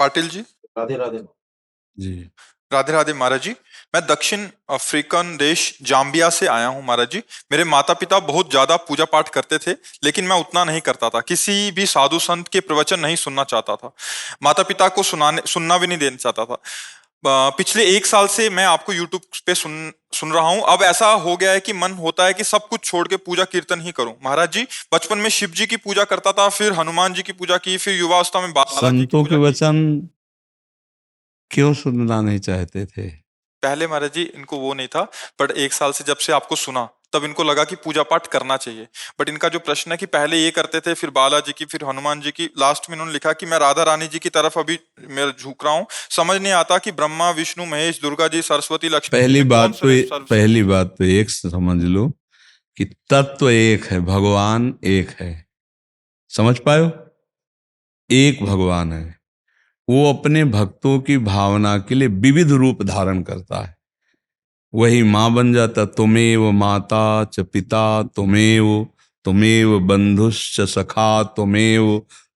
पाटिल जी। राधे राधे जी। राधे राधे महाराज जी। मैं दक्षिण अफ्रीकन देश जाम्बिया से आया हूँ महाराज जी। मेरे माता पिता बहुत ज्यादा पूजा पाठ करते थे, लेकिन मैं उतना नहीं करता था। किसी भी साधु संत के प्रवचन नहीं सुनना चाहता था। माता पिता को सुनना भी नहीं देना चाहता था। पिछले 1 साल से मैं आपको यूट्यूब पे सुन रहा हूँ। अब ऐसा हो गया है कि मन होता है कि सब कुछ छोड़ के पूजा कीर्तन ही करूं। महाराज जी, बचपन में शिव जी की पूजा करता था, फिर हनुमान जी की पूजा की, फिर युवावस्था में बालाजी की संतों के पूजा की। वचन क्यों सुनना नहीं चाहते थे? पहले महाराज जी इनको वो नहीं था, बट 1 साल से जब से आपको सुना तब इनको लगा कि पूजा पाठ करना चाहिए। बट इनका जो प्रश्न है कि पहले ये करते थे, फिर बालाजी की, फिर हनुमान जी की, लास्ट में इन्होंने लिखा कि मैं राधा रानी जी की तरफ अभी मैं झुक रहा हूँ। समझ नहीं आता कि ब्रह्मा विष्णु महेश दुर्गा जी सरस्वती लक्ष्मी पहली में कौन बात तो एक समझ लो कि तत्व एक है, भगवान एक है। समझ पायो? एक भगवान है। वो अपने भक्तों की भावना के लिए विविध रूप धारण करता है। वही माँ बन जाता, तुमेव माता च पिता तुमेव, तुमेव बंधुश्च सखा तुमेव,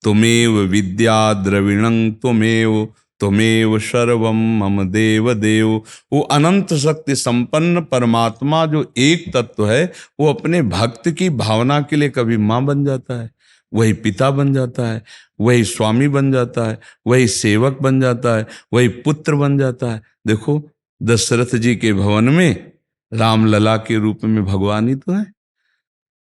तुमेव विद्या द्रविणं तुमेव, तुमेव सर्वम मम देव देव। वो अनंत शक्ति संपन्न परमात्मा जो एक तत्व है, वो अपने भक्त की भावना के लिए कभी माँ बन जाता है, वही पिता बन जाता है, वही स्वामी बन जाता है, वही सेवक बन जाता है, वही पुत्र बन जाता है। देखो दशरथ जी के भवन में रामलला के रूप में भगवान ही तो है।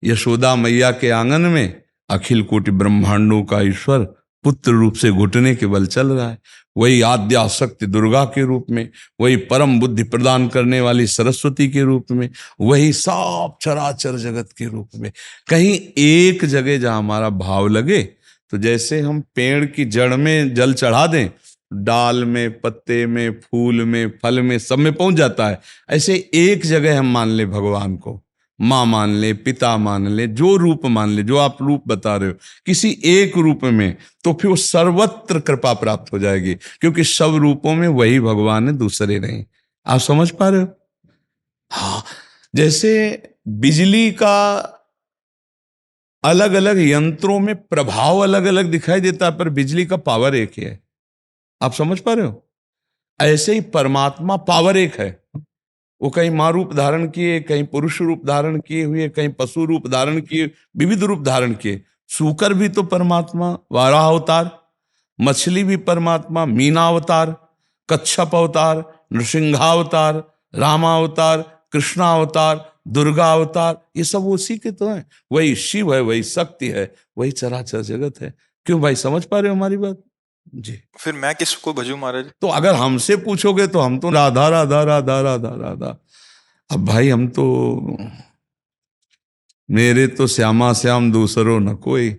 यशोदा मैया के आंगन में अखिल कोटि ब्रह्मांडों का ईश्वर पुत्र रूप से घुटने के बल चल रहा है। वही आद्या शक्ति दुर्गा के रूप में, वही परम बुद्धि प्रदान करने वाली सरस्वती के रूप में, वही सब चराचर जगत के रूप में। कहीं एक जगह जहां हमारा भाव लगे, तो जैसे हम पेड़ की जड़ में जल चढ़ा दें, डाल में, पत्ते में, फूल में, फल में, सब में पहुंच जाता है। ऐसे एक जगह हम मान ले भगवान को, माँ मान ले, पिता मान ले, जो रूप मान ले, जो आप रूप बता रहे हो, किसी एक रूप में, तो फिर वो सर्वत्र कृपा प्राप्त हो जाएगी, क्योंकि सब रूपों में वही भगवान है, दूसरे नहीं। आप समझ पा रहे हो? हाँ, जैसे बिजली का अलग अलग यंत्रों में प्रभाव अलग अलग दिखाई देता है, पर बिजली का पावर एक ही है। आप समझ पा रहे हो? ऐसे ही परमात्मा पावर एक है। वो कहीं माँ रूप धारण किए, कहीं पुरुष रूप धारण किए हुए, कहीं पशु रूप धारण किए, विविध रूप धारण किए। सूकर भी तो परमात्मा, वाराह अवतार, मछली भी परमात्मा, मीना अवतार, कच्छप अवतार, नृसिंहावतार, रामावतार, कृष्णावतार, दुर्गा अवतार, ये सब उसी के तो हैं। वही शिव है, वही शक्ति है, वही चराचर जगत है। क्यों भाई, समझ पा रहे हो हमारी बात? जी। फिर मैं किसको भजूं महाराज? तो अगर हमसे पूछोगे तो हम तो राधा राधा राधा राधा राधा। अब भाई हम तो, मेरे तो श्यामा श्याम दूसरो न कोई,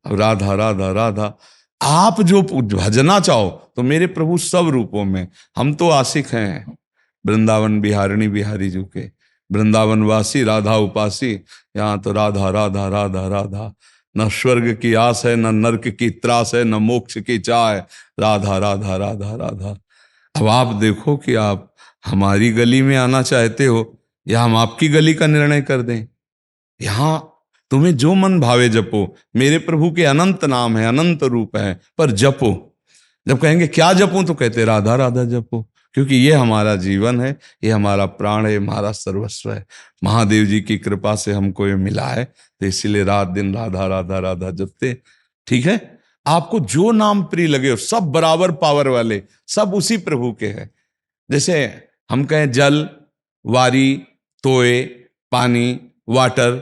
अब राधा राधा राधा। आप जो भजना चाहो तो मेरे प्रभु सब रूपों में। हम तो आशिक हैं वृंदावन बिहारिणी बिहारी जी के, वृंदावन वासी राधा उपासी। यहाँ तो राधा राधा राधा राधा। न स्वर्ग की आस है, न नरक की त्रास है, न मोक्ष की चाह है, राधा राधा राधा राधा। अब आप देखो कि आप हमारी गली में आना चाहते हो या हम आपकी गली का निर्णय कर दें। यहां तुम्हें जो मन भावे जपो। मेरे प्रभु के अनंत नाम है, अनंत रूप है, पर जपो। जब कहेंगे क्या जपो, तो कहते राधा राधा जपो, क्योंकि ये हमारा जीवन है, ये हमारा प्राण है, हमारा सर्वस्व है। महादेव जी की कृपा से हमको ये मिला है, तो इसीलिए रात दिन राधा राधा राधा जपते। ठीक है? आपको जो नाम प्रिय लगे हो, सब बराबर पावर वाले, सब उसी प्रभु के हैं। जैसे हम कहें जल, वारी, तोय, पानी, वाटर,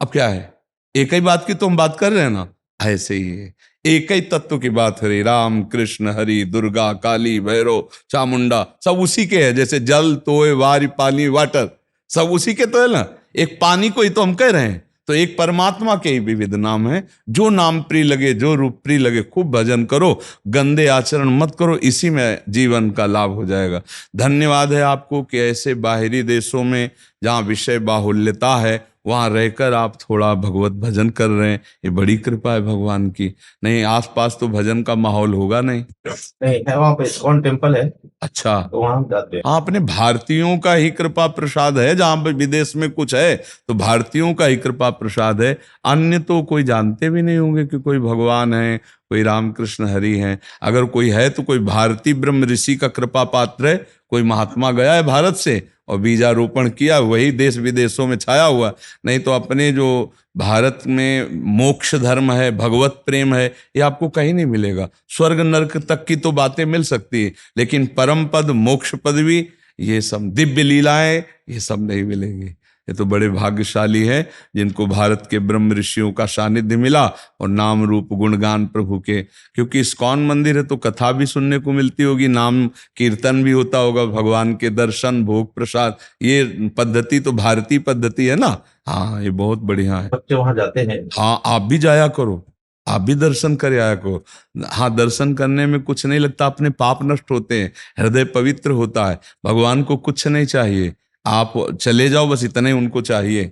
अब क्या है? एक ही बात की तो हम बात कर रहे हैं ना। ऐसे ही है, एक ही तत्व की बात हो रही। राम कृष्ण हरि दुर्गा काली भैरव चामुंडा, सब उसी के है। जैसे जल, तोय, वारी, पानी, वाटर, सब उसी के तो है ना। एक पानी को ही तो हम कह रहे हैं। तो एक परमात्मा के ही विविध नाम है। जो नाम प्रिय लगे, जो रूप प्रिय लगे, खूब भजन करो, गंदे आचरण मत करो, इसी में जीवन का लाभ हो जाएगा। धन्यवाद है आपको कि ऐसे बाहरी देशों में जहाँ विषय बाहुल्यता है, वहां रहकर आप थोड़ा भगवत भजन कर रहे हैं, ये बड़ी कृपा है भगवान की। नहीं आसपास तो भजन का माहौल होगा नहीं। नहीं है, वहाँ पे इस्कॉन टेम्पल है, अच्छा, तो वहाँ हम जाते हैं। हाँ, अपने भारतीयों का ही कृपा प्रसाद है। जहां पे विदेश में कुछ है तो भारतीयों का ही कृपा प्रसाद है। अन्य तो कोई जानते भी नहीं होंगे कि कोई भगवान है, कोई रामकृष्ण हरि है। अगर कोई है तो कोई भारतीय ब्रह्म ऋषि का कृपा पात्र है, कोई महात्मा गया है भारत से और बीजारोपण किया, वही देश विदेशों में छाया हुआ। नहीं तो अपने जो भारत में मोक्ष धर्म है, भगवत प्रेम है, ये आपको कहीं नहीं मिलेगा। स्वर्ग नरक तक की तो बातें मिल सकती है, लेकिन परम पद, मोक्ष पदवी, ये सब दिव्य लीलाएं, ये सब नहीं मिलेंगी। ये तो बड़े भाग्यशाली हैं जिनको भारत के ब्रह्म ऋषियों का सानिध्य मिला और नाम रूप गुणगान प्रभु के। क्योंकि इस्कॉन मंदिर है तो कथा भी सुनने को मिलती होगी, नाम कीर्तन भी होता होगा, भगवान के दर्शन, भोग प्रसाद, ये पद्धति तो भारतीय पद्धति है ना। हाँ, ये बहुत बढ़िया है। बच्चे वहाँ जाते हैं। हाँ, आप भी जाया करो, आप भी दर्शन कर आया करो। हाँ, दर्शन करने में कुछ नहीं लगता, अपने पाप नष्ट होते हैं, हृदय पवित्र होता है। भगवान को कुछ नहीं चाहिए, आप चले जाओ, बस इतने ही उनको चाहिए।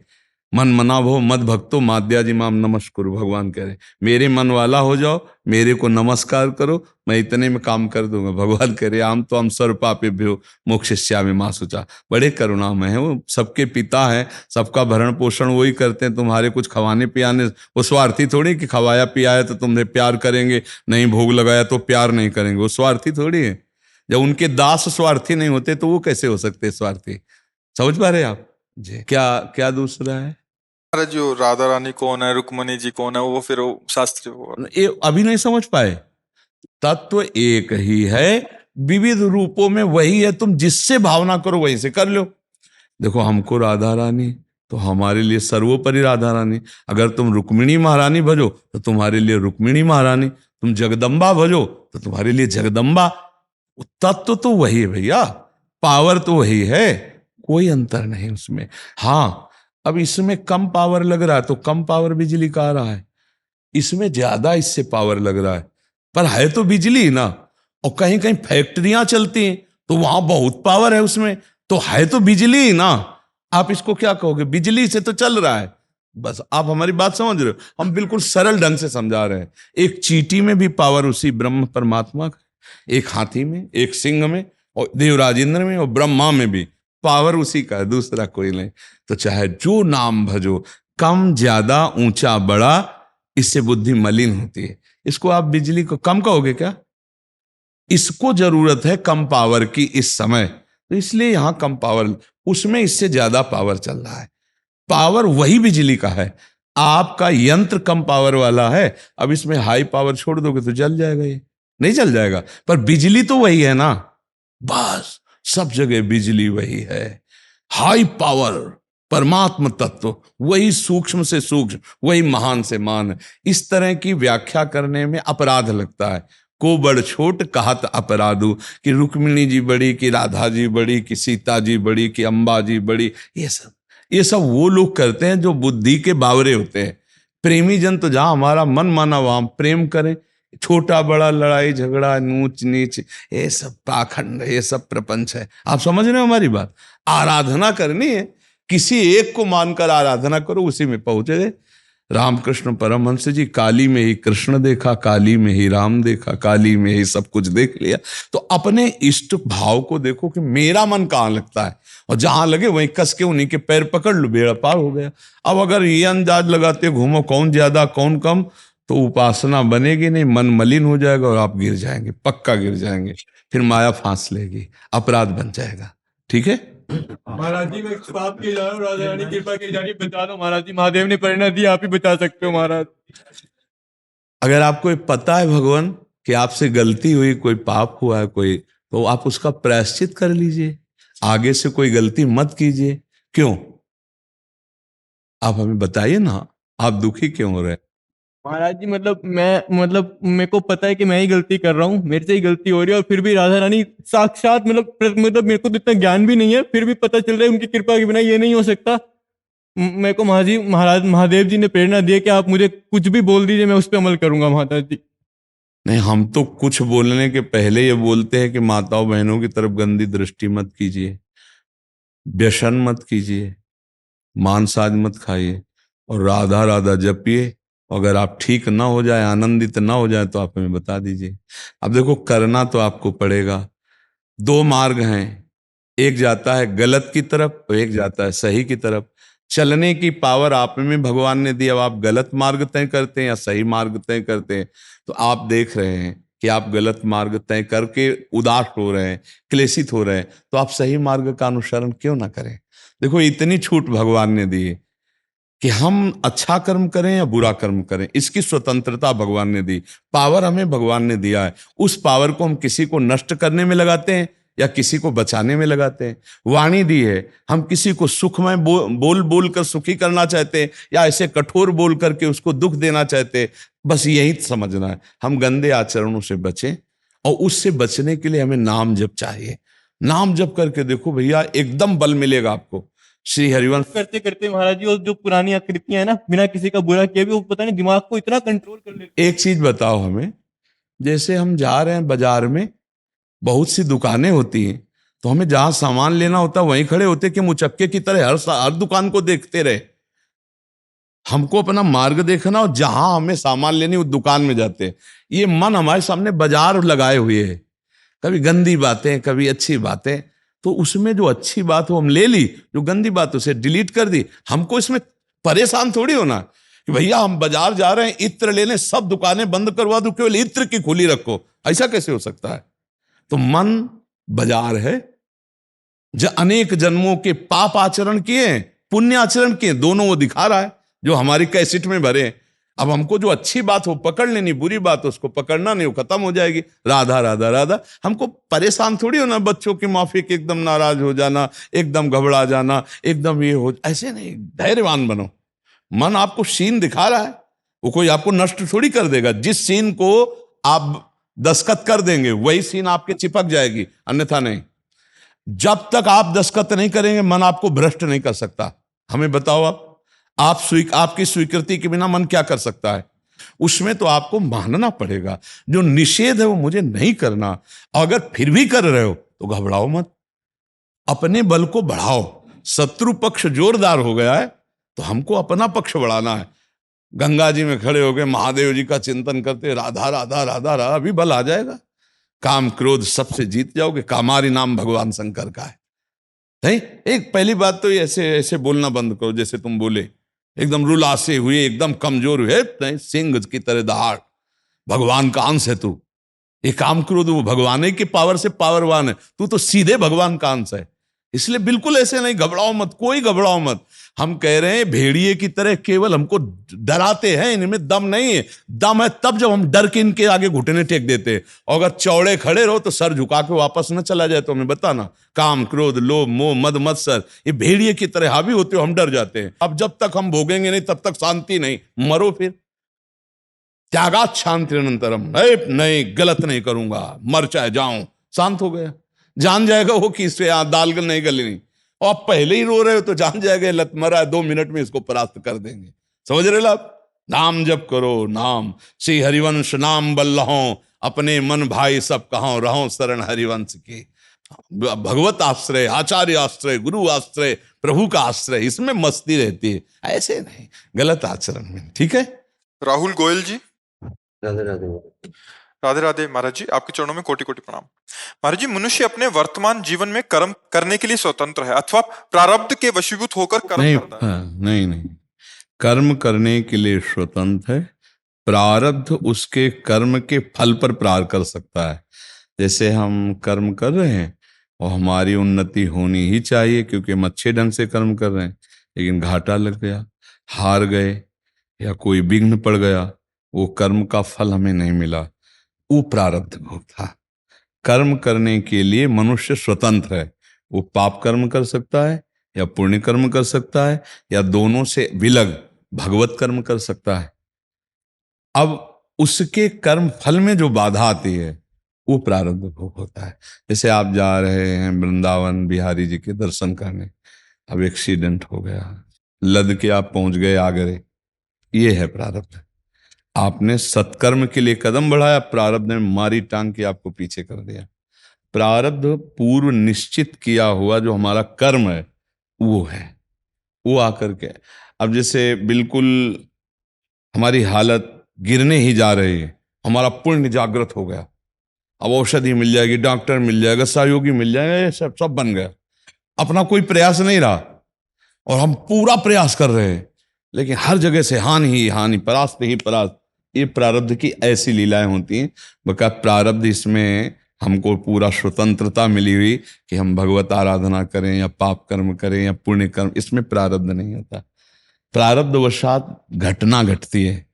मन मना भो मद भक्तो माद्याजी माम नमस्कुरु, भगवान कह रहे मेरे मन वाला हो जाओ, मेरे को नमस्कार करो, मैं इतने में काम कर दूंगा। भगवान कह रहे आम तो हम सर्व पापेभ्यो मोक्षयिष्यामि मा शुचा। बड़े करुणामय है वो, सबके पिता हैं, सबका भरण पोषण वही करते हैं। तुम्हारे कुछ खवाने पियाने, वो स्वार्थी थोड़ी कि खवाया पियाया तो तुमने प्यार करेंगे, नहीं भोग लगाया तो प्यार नहीं करेंगे, वो स्वार्थी थोड़ी है। जब उनके दास स्वार्थी नहीं होते तो वो कैसे हो सकते स्वार्थी? समझ पा रहे आप जी? क्या क्या दूसरा है? महाराज जो राधा रानी कौन है, रुक्मणी जी कौन है, वो फिर वो शास्त्री होगा। ये अभी नहीं समझ पाए। तत्व एक ही है, विविध रूपों में वही है। तुम जिससे भावना करो वहीं से कर लो। देखो, हमको राधा रानी तो हमारे लिए सर्वोपरि राधा रानी। अगर तुम रुक्मिणी महारानी भजो तो तुम्हारे लिए रुक्मिणी महारानी, तुम जगदम्बा भजो तो तुम्हारे लिए जगदम्बा। तत्व तो वही है भैया, पावर तो वही है, कोई अंतर नहीं उसमें। हाँ, अब इसमें कम पावर लग रहा है तो कम पावर बिजली का आ रहा है, इसमें ज्यादा इससे पावर लग रहा है, पर है तो बिजली ना। और कहीं कहीं फैक्ट्रियां चलती हैं तो वहां बहुत पावर है उसमें, तो है तो बिजली ही ना। आप इसको क्या कहोगे, बिजली से तो चल रहा है। बस आप हमारी बात समझ रहे हो, हम बिल्कुल सरल ढंग से समझा रहे हैं। एक चींटी में भी पावर उसी ब्रह्म परमात्मा का, एक हाथी में, एक सिंह में, और देवराजेंद्र में, और ब्रह्मा में भी पावर उसी का है, दूसरा कोई नहीं। तो चाहे जो नाम भजो, कम ज्यादा ऊंचा बड़ा, इससे बुद्धि मलिन होती है। इसको आप बिजली को कम कहोगे क्या? इसको जरूरत है कम पावर की इस समय, तो इसलिए यहां कम पावर, उसमें इससे ज्यादा पावर चल रहा है। पावर वही बिजली का है, आपका यंत्र कम पावर वाला है। अब इसमें हाई पावर छोड़ दोगे तो जल जाएगा, ये नहीं जल जाएगा, पर बिजली तो वही है ना। बस सब जगह बिजली वही है, हाई पावर परमात्म तत्व वही, सूक्ष्म से सूक्ष्म वही, महान से महान। इस तरह की व्याख्या करने में अपराध लगता है। को बड़ छोट कहत अपराधु, कि रुक्मिणी जी बड़ी, कि राधा जी बड़ी, कि सीता जी बड़ी, कि अम्बा जी बड़ी, ये सब वो लोग करते हैं जो बुद्धि के बावरे होते हैं। प्रेमी जन तो जहां हमारा मन माना वहां प्रेम करें, छोटा बड़ा, लड़ाई झगड़ा, ऊंच नीच, ये सब पाखंड, ये सब प्रपंच है। आप समझ रहे हो हमारी बात? आराधना करनी है, किसी एक को मानकर आराधना करो, उसी में पहुंचे गए। रामकृष्ण परमहंस जी, काली में ही कृष्ण देखा, काली में ही राम देखा, काली में ही सब कुछ देख लिया। तो अपने इष्ट भाव को देखो कि मेरा मन कहाँ लगता है, और जहां लगे वहीं कस के उन्हीं के पैर पकड़ लो, बेड़ा पार हो गया। अब अगर ये अंदाज लगाते घूमो कौन ज्यादा कौन कम, तो उपासना बनेगी नहीं, मन मलिन हो जाएगा और आप गिर जाएंगे, पक्का गिर जाएंगे। फिर माया फांस लेगी, अपराध बन जाएगा। ठीक है महाराज जी, मैं पाप की जा रहा हूँ, राधा रानी कृपा की जानी, बता दो महाराज जी, महादेव ने प्रेरणा दी, आप ही बता सकते हो महाराज। अगर आपको पता है भगवान कि आपसे गलती हुई, कोई पाप हुआ है कोई, तो आप उसका प्रायश्चित कर लीजिए, आगे से कोई गलती मत कीजिए। क्यों? आप हमें बताइए ना, आप दुखी क्यों हो रहे हैं? महाराज जी, मतलब मेरे को पता है कि मैं ही गलती कर रहा हूँ, मेरे से ही गलती हो रही है, और फिर भी राधा रानी साक्षात, मतलब मेरे को तो इतना ज्ञान भी नहीं है, फिर भी पता चल रहा है उनकी कृपा के बिना ये नहीं हो सकता। मेरे को महाराज महादेव जी ने प्रेरणा दी है कि आप मुझे कुछ भी बोल दीजिए, मैं उस पर अमल करूंगा महाराज जी। नहीं, हम तो कुछ बोलने के पहले ये बोलते हैं कि माताओं बहनों की तरफ गंदी दृष्टि मत कीजिए, व्यसन मत कीजिए, मांस आज मत खाइए और राधा राधा जपिए। अगर आप ठीक ना हो जाए, आनंदित ना हो जाए, तो आप हमें बता दीजिए। अब देखो, करना तो आपको पड़ेगा। दो मार्ग हैं, एक जाता है गलत की तरफ और एक जाता है सही की तरफ। चलने की पावर आप में भगवान ने दी। अब आप गलत मार्ग तय करते हैं या सही मार्ग तय करते हैं। तो आप देख रहे हैं कि आप गलत मार्ग तय करके उदास हो रहे हैं, क्लेशित हो रहे हैं, तो आप सही मार्ग का अनुसरण क्यों ना करें। देखो, इतनी छूट भगवान ने दी है कि हम अच्छा कर्म करें या बुरा कर्म करें, इसकी स्वतंत्रता भगवान ने दी। पावर हमें भगवान ने दिया है। उस पावर को हम किसी को नष्ट करने में लगाते हैं या किसी को बचाने में लगाते हैं। वाणी दी है, हम किसी को सुखमय बोल बोल कर सुखी करना चाहते हैं या ऐसे कठोर बोल करके उसको दुख देना चाहते हैं। बस यही समझना है, हम गंदे आचरणों से बचें। और उससे बचने के लिए हमें नाम जप चाहिए। नाम जप करके देखो भैया, एकदम बल मिलेगा आपको। श्री हरिवंश करते करते महाराज जी, और जो पुरानी आकृतियां है ना, बिना किसी का बुरा किए भी वो पता नहीं दिमाग को इतना कंट्रोल कर लेते। एक चीज बताओ हमें, जैसे हम जा रहे हैं बाजार में, बहुत सी दुकानें होती हैं, तो हमें जहां सामान लेना होता है वहीं खड़े होते कि मुचक्के की तरह हर दुकान को देखते रहे। हमको अपना मार्ग देखना और जहां हमें सामान लेनी उस दुकान में जाते। ये मन हमारे सामने बाजार लगाए हुए है, कभी गंदी बातें कभी अच्छी बातें। तो उसमें जो अच्छी बात हो हम ले ली, जो गंदी बात उसे डिलीट कर दी। हमको इसमें परेशान थोड़ी होना कि भैया हम बाजार जा रहे हैं इत्र लेने, सब दुकानें बंद करवा दो, केवल इत्र की खुली रखो। ऐसा कैसे हो सकता है। तो मन बाजार है, जो अनेक जन्मों के पाप आचरण किए, पुण्य आचरण किए, दोनों वो दिखा रहा है, जो हमारी कैसेट में भरे। अब हमको जो अच्छी बात हो पकड़ लेनी, बुरी बात उसको पकड़ना नहीं, वो खत्म हो जाएगी। राधा राधा राधा। हमको परेशान थोड़ी होना, बच्चों की माफी के एकदम नाराज हो जाना, एकदम घबरा जाना, एकदम ये हो, ऐसे नहीं। धैर्यवान बनो। मन आपको सीन दिखा रहा है, वो कोई आपको नष्ट थोड़ी कर देगा। जिस सीन को आप दस्खत कर देंगे वही सीन आपके चिपक जाएगी, अन्यथा नहीं। जब तक आप दस्खत नहीं करेंगे मन आपको भ्रष्ट नहीं कर सकता। हमें बताओ, आपकी स्वीकृति के बिना मन क्या कर सकता है। उसमें तो आपको मानना पड़ेगा, जो निषेध है वो मुझे नहीं करना। अगर फिर भी कर रहे हो तो घबराओ मत, अपने बल को बढ़ाओ। शत्रु पक्ष जोरदार हो गया है तो हमको अपना पक्ष बढ़ाना है। गंगा जी में खड़े हो गए, महादेव जी का चिंतन करते, राधा राधा राधा राधा, अभी बल आ जाएगा। काम क्रोध सबसे जीत जाओगे। कामारी नाम भगवान शंकर का है। नहीं, एक पहली बात तो ऐसे ऐसे बोलना बंद करो जैसे तुम बोले, एकदम रुलासे हुए, एकदम कमजोर हुए। नहीं, सिंह की तरह दहाड़, भगवान का अंश है तू। ये काम क्रोध वो भगवान की पावर से पावरवान है, तू तो सीधे भगवान का अंश है। इसलिए बिल्कुल ऐसे नहीं, घबराओ मत, कोई घबराओ मत। हम कह रहे हैं भेड़िए की तरह केवल हमको डराते हैं, इनमें दम नहीं है। दम है तब जब हम डर के इनके आगे घुटने टेक देते हैं। और अगर चौड़े खड़े रहो तो सर झुका के वापस न चला जाए तो हमें बताना। काम क्रोध लोभ मोह मद मत्सर, ये भेड़िए की तरह हावी होते हो, हम डर जाते हैं। अब जब तक हम भोगेंगे नहीं तब तक शांति नहीं। मरो फिर। त्यागात शांति अनंतरम। नहीं, गलत नहीं करूंगा, मर चाहे जाऊं। शांत हो गया, जान जाएगा वो कि इससे दाल गल नहीं गली नहीं। और आप पहले ही रो रहे हो तो जान जाएगा लत मरा है, 2 मिनट में इसको परास्त कर देंगे। समझ रहे आप। नाम जप करो, नाम श्री हरिवंश नाम बल्लहों, अपने मन भाई सब कहों, रहो शरण हरिवंश की। भगवत आश्रय, आचार्य आश्रय, गुरु आश्रय, प्रभु का आश्रय, इसमें मस्ती रहती है। ऐसे नहीं गलत आचरण में। ठीक है। राहुल गोयल जी, राधे राधे। राधे राधे महाराज जी, आपके चरणों में कोटि कोटि प्रणाम। महाराज जी, मनुष्य अपने वर्तमान जीवन में कर्म करने के लिए स्वतंत्र है अथवा प्रारब्ध के वशीभूत होकर कर्म नहीं, करता है। नहीं, कर्म करने के लिए स्वतंत्र है। प्रारब्ध उसके कर्म के फल पर प्रहार कर सकता है। जैसे हम कर्म कर रहे हैं और हमारी उन्नति होनी ही चाहिए क्योंकि हम अच्छे ढंग से कर्म कर रहे हैं, लेकिन घाटा लग गया, हार गए या कोई विघ्न पड़ गया, वो कर्म का फल हमें नहीं मिला, वो प्रारब्ध भोग था। कर्म करने के लिए मनुष्य स्वतंत्र है। वो पाप कर्म कर सकता है या पुण्य कर्म कर सकता है या दोनों से विलग भगवत कर्म कर सकता है। अब उसके कर्म फल में जो बाधा आती है वो प्रारब्ध भोग होता है। जैसे आप जा रहे हैं वृंदावन बिहारी जी के दर्शन करने, अब एक्सीडेंट हो गया, लद के आप पहुंच गए आगरे, ये है प्रारब्ध। आपने सत्कर्म के लिए कदम बढ़ाया, प्रारब्ध ने मारी टांग के आपको पीछे कर दिया। प्रारब्ध पूर्व निश्चित किया हुआ जो हमारा कर्म है वो है। वो आकर के, अब जैसे बिल्कुल हमारी हालत गिरने ही जा रही है, हमारा पुण्य जागृत हो गया, अब औषधि मिल जाएगी, डॉक्टर मिल जाएगा, सहयोगी मिल जाएगा, ये सब सब बन गया, अपना कोई प्रयास नहीं रहा और हम पूरा प्रयास कर रहे हैं, लेकिन हर जगह से हानि ही हानि, परास्त ही परास्त। ये प्रारब्ध की ऐसी लीलाएं होती हैं। बका प्रारब्ध, इसमें हमको पूरा स्वतंत्रता मिली हुई कि हम भगवत आराधना करें या पाप कर्म करें या पुण्य कर्म, इसमें प्रारब्ध नहीं होता। प्रारब्धवशात घटना घटती है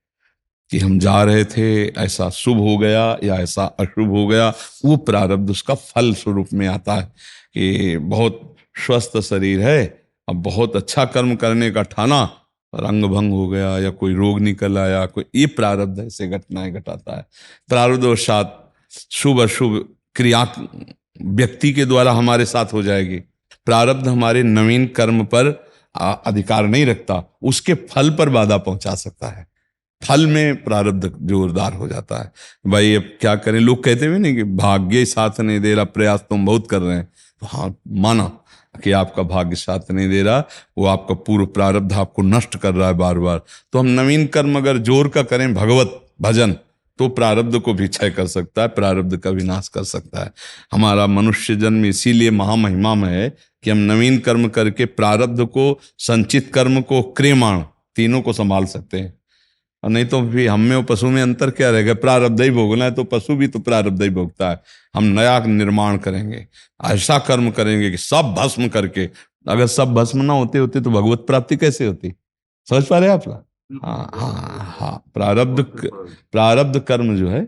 कि हम जा रहे थे, ऐसा शुभ हो गया या ऐसा अशुभ हो गया, वो प्रारब्ध उसका फल स्वरूप में आता है कि बहुत स्वस्थ शरीर है, अब बहुत अच्छा कर्म करने का ठाना, रंग भंग हो गया या कोई रोग निकल आया, कोई, ये प्रारब्ध ऐसे घटनाएं घटाता है। प्रारब्धवशात शुभ अशुभ क्रिया व्यक्ति के द्वारा हमारे साथ हो जाएगी। प्रारब्ध हमारे नवीन कर्म पर अधिकार नहीं रखता, उसके फल पर बाधा पहुंचा सकता है। फल में प्रारब्ध जोरदार हो जाता है। भाई अब क्या करें, लोग कहते हुए नहीं कि भाग्य साथ नहीं दे रहा, प्रयास तुम बहुत कर रहे हैं, तो हाँ माना कि आपका भाग्य साथ नहीं दे रहा, वो आपका पूर्व प्रारब्ध आपको नष्ट कर रहा है बार बार। तो हम नवीन कर्म अगर जोर का करें, भगवत भजन, तो प्रारब्ध को भी क्षय कर सकता है, प्रारब्ध का विनाश कर सकता है। हमारा मनुष्य जन्म इसीलिए महामहिमा में है कि हम नवीन कर्म करके प्रारब्ध को, संचित कर्म को, क्रियमाण, तीनों को संभाल सकते हैं। और नहीं तो फिर हम में और पशु में अंतर क्या रहेगा? प्रारब्ध ही भोगना है तो पशु भी तो प्रारब्ध ही भोगता है। हम नया निर्माण करेंगे, ऐसा कर्म करेंगे कि सब भस्म करके, अगर सब भस्म ना होते होते तो भगवत प्राप्ति कैसे होती? समझ पा रहे आप? हाँ हाँ हाँ, प्रारब्ध कर्म जो है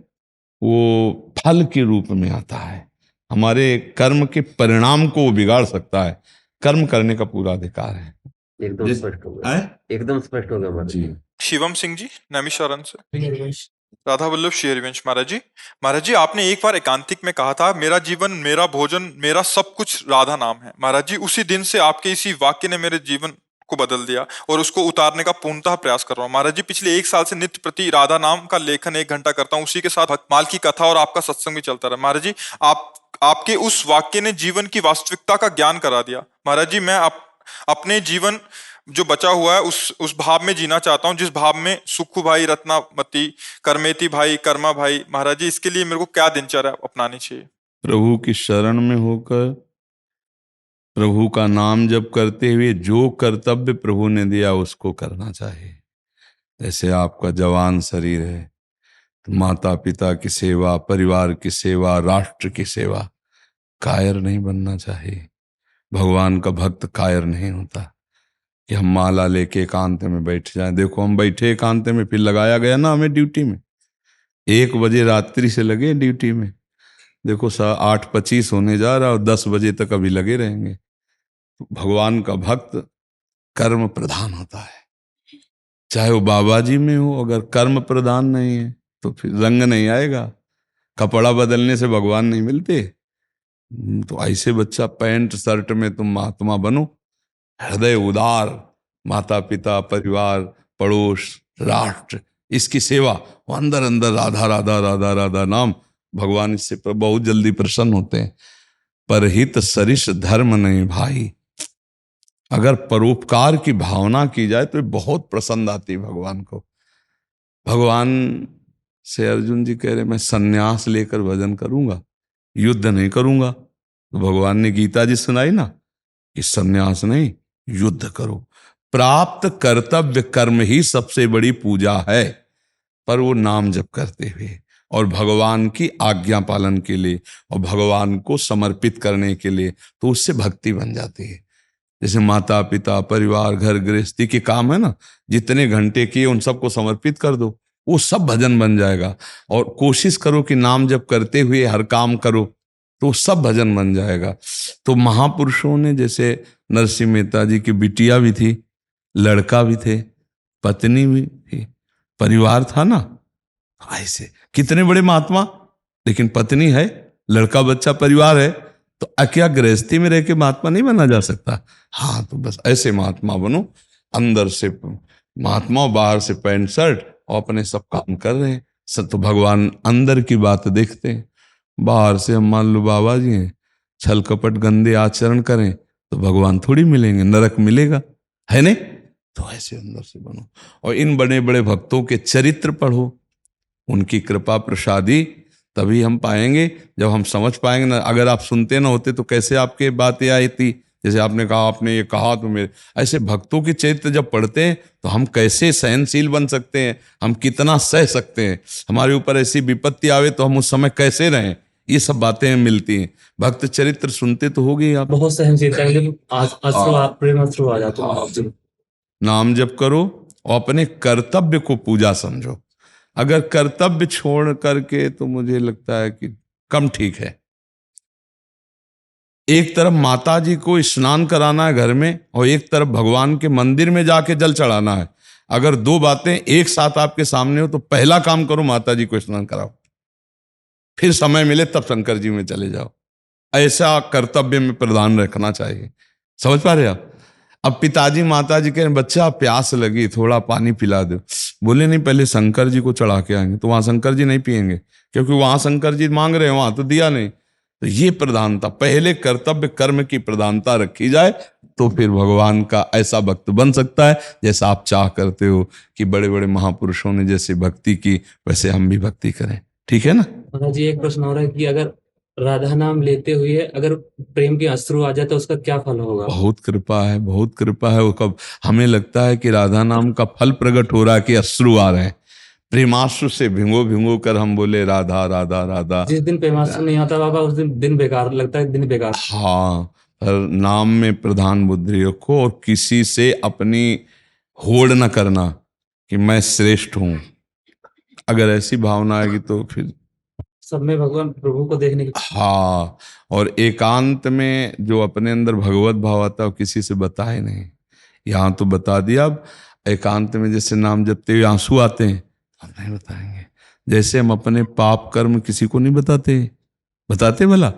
वो फल के रूप में आता है। हमारे कर्म के परिणाम को वो बिगाड़ सकता है, कर्म करने का पूरा अधिकार है। एकदम स्पष्ट हो गया, एकदम स्पष्ट हो गया महाराज जी। शिवम सिंह जी, नैमिषारण्य से। राधा वल्लभ श्री हरिवंश। महाराज जी आपने एक बार एकांतिक में कहा था, मेरा जीवन, मेरा भोजन, मेरा सब कुछ राधा नाम है। महाराज जी उसी दिन से आपके इसी वाक्य ने मेरे जीवन को बदल दिया और उसको उतारने का पूर्णतः प्रयास कर रहा हूँ। महाराज जी पिछले 1 साल से नित्य प्रति राधा नाम का लेखन 1 घंटा करता हूँ, उसी के साथ भक्तमाल की कथा और आपका सत्संग भी चलता रहा। महाराज जी आपके उस वाक्य ने जीवन की वास्तविकता का ज्ञान करा दिया। महाराज जी मैं अपने जीवन जो बचा हुआ है उस भाव में जीना चाहता हूं, जिस भाव में सुखू भाई, रत्नामती, करमेती भाई, कर्मा भाई। महाराज जी इसके लिए मेरे को क्या दिनचर्या अपनानी चाहिए? प्रभु की शरण में होकर, प्रभु का नाम जप करते हुए जो कर्तव्य प्रभु ने दिया उसको करना चाहिए। जैसे आपका जवान शरीर है तो माता पिता की सेवा, परिवार की सेवा, राष्ट्र की सेवा, कायर नहीं बनना चाहिए। भगवान का भक्त कायर नहीं होता कि हम माला लेके एकांत में बैठ जाएं। देखो हम बैठे एकांत में, फिर लगाया गया ना हमें ड्यूटी में, 1 बजे रात्रि से लगे ड्यूटी में। देखो 8:25 होने जा रहा और 10 बजे तक अभी लगे रहेंगे। तो भगवान का भक्त कर्म प्रधान होता है, चाहे वो बाबा जी में हो। अगर कर्म प्रधान नहीं है तो फिर रंग नहीं आएगा, कपड़ा बदलने से भगवान नहीं मिलते। तो ऐसे बच्चा पैंट शर्ट में तुम महात्मा बनो, हृदय उदार, माता पिता, परिवार, पड़ोस, राष्ट्र, इसकी सेवा, वो अंदर अंदर राधा राधा राधा राधा नाम, भगवान इससे बहुत जल्दी प्रसन्न होते हैं। परहित सरिष धर्म नहीं भाई, अगर परोपकार की भावना की जाए तो बहुत प्रसन्न आती है भगवान को। भगवान से अर्जुन जी कह रहे मैं सन्यास लेकर भजन करूंगा, युद्ध नहीं करूंगा। तो भगवान ने गीता जी सुनाई ना कि सन्यास नहीं, युद्ध करो। प्राप्त कर्तव्य कर्म ही सबसे बड़ी पूजा है, पर वो नाम जप करते हुए और भगवान की आज्ञा पालन के लिए और भगवान को समर्पित करने के लिए, तो उससे भक्ति बन जाती है। जैसे माता पिता, परिवार, घर गृहस्थी के काम है ना, जितने घंटे किए उन सबको समर्पित कर दो, वो सब भजन बन जाएगा। और कोशिश करो कि नाम जप करते हुए हर काम करो, तो सब भजन बन जाएगा। तो महापुरुषों ने, जैसे नरसिंह मेहता जी की बिटिया भी थी, लड़का भी थे, पत्नी भी थी, परिवार था ना, ऐसे कितने बड़े महात्मा, लेकिन पत्नी है, लड़का बच्चा, परिवार है, तो क्या गृहस्थी में रह के महात्मा नहीं बना जा सकता? हाँ, तो बस ऐसे महात्मा बनो, अंदर से महात्मा, बाहर से पैंट शर्ट, और अपने सब काम कर रहे हैं। सब तो भगवान अंदर की बात देखते हैं। बाहर से हम मान लो बाबा जी हैं, छल कपट गंदे आचरण करें तो भगवान थोड़ी मिलेंगे, नरक मिलेगा। है नहीं? तो ऐसे अंदर से बनो और इन बड़े बड़े भक्तों के चरित्र पढ़ो, उनकी कृपा प्रसादी, तभी हम पाएंगे। जब हम समझ पाएंगे ना, अगर आप सुनते ना होते तो कैसे आपके बातें आई थी? जैसे आपने कहा, आपने ये कहा तो मेरे ऐसे भक्तों के चरित्र जब पढ़ते हैं तो हम कैसे सहनशील बन सकते हैं, हम कितना सह सकते हैं, हमारे ऊपर ऐसी विपत्ति आवे तो हम उस समय कैसे रहें, ये सब बातें मिलती हैं। भक्त चरित्र सुनते तो होगे आप। बहुत सहनशीलता है, जब प्रेम अश्रु आ जाते हैं। नाम जप करो और अपने कर्तव्य को पूजा समझो। अगर कर्तव्य छोड़ करके, तो मुझे लगता है कि कम ठीक है। एक तरफ माता जी को स्नान कराना है घर में और एक तरफ भगवान के मंदिर में जाके जल चढ़ाना है। अगर दो बातें एक साथ आपके सामने हो तो पहला काम करो, माता जी को स्नान कराओ, फिर समय मिले तब शंकर जी में चले जाओ। ऐसा कर्तव्य में प्रधान रखना चाहिए। समझ पा रहे आप? अब पिताजी माता जी कहें, बच्चा प्यास लगी, थोड़ा पानी पिला दो। बोले नहीं, पहले शंकर जी को चढ़ा के आएंगे। तो वहां शंकर जी नहीं पिएंगे, क्योंकि वहां शंकर जी मांग रहे हैं, वहां तो दिया नहीं। तो ये प्रधानता, पहले कर्तव्य कर्म की प्रधानता रखी जाए तो फिर भगवान का ऐसा भक्त बन सकता है जैसा आप चाह करते हो कि बड़े बड़े महापुरुषों ने जैसे भक्ति की, वैसे हम भी भक्ति करें। ठीक है ना? महाराज जी, एक प्रश्न हो रहा है कि अगर राधा नाम लेते हुए अगर प्रेम के अश्रु आ जाए तो उसका क्या फल होगा? बहुत कृपा है, बहुत कृपा है। वो कब हमें लगता है कि राधा नाम का फल प्रकट हो रहा है कि अश्रु आ रहे हैं। प्रेमाश्रु से भिंगो भिंगो कर हम बोले राधा राधा राधा। जिस दिन प्रेमाश्रु नहीं आता बाबा, उस दिन बेकार लगता है, दिन बेकार। हाँ, पर नाम में प्रधान बुद्धि रखो और किसी से अपनी होड़ न करना कि मैं श्रेष्ठ हूं। अगर ऐसी भावना आएगी तो फिर सब में भगवान प्रभु को देखने की। हाँ, और एकांत में जो अपने अंदर भगवत भाव आता है वो किसी से बताए नहीं। यहाँ तो बता दिया। अब एकांत में जैसे नाम जपते हुए आंसू आते हैं, हम नहीं बताएंगे। जैसे हम अपने पाप कर्म किसी को नहीं बताते भला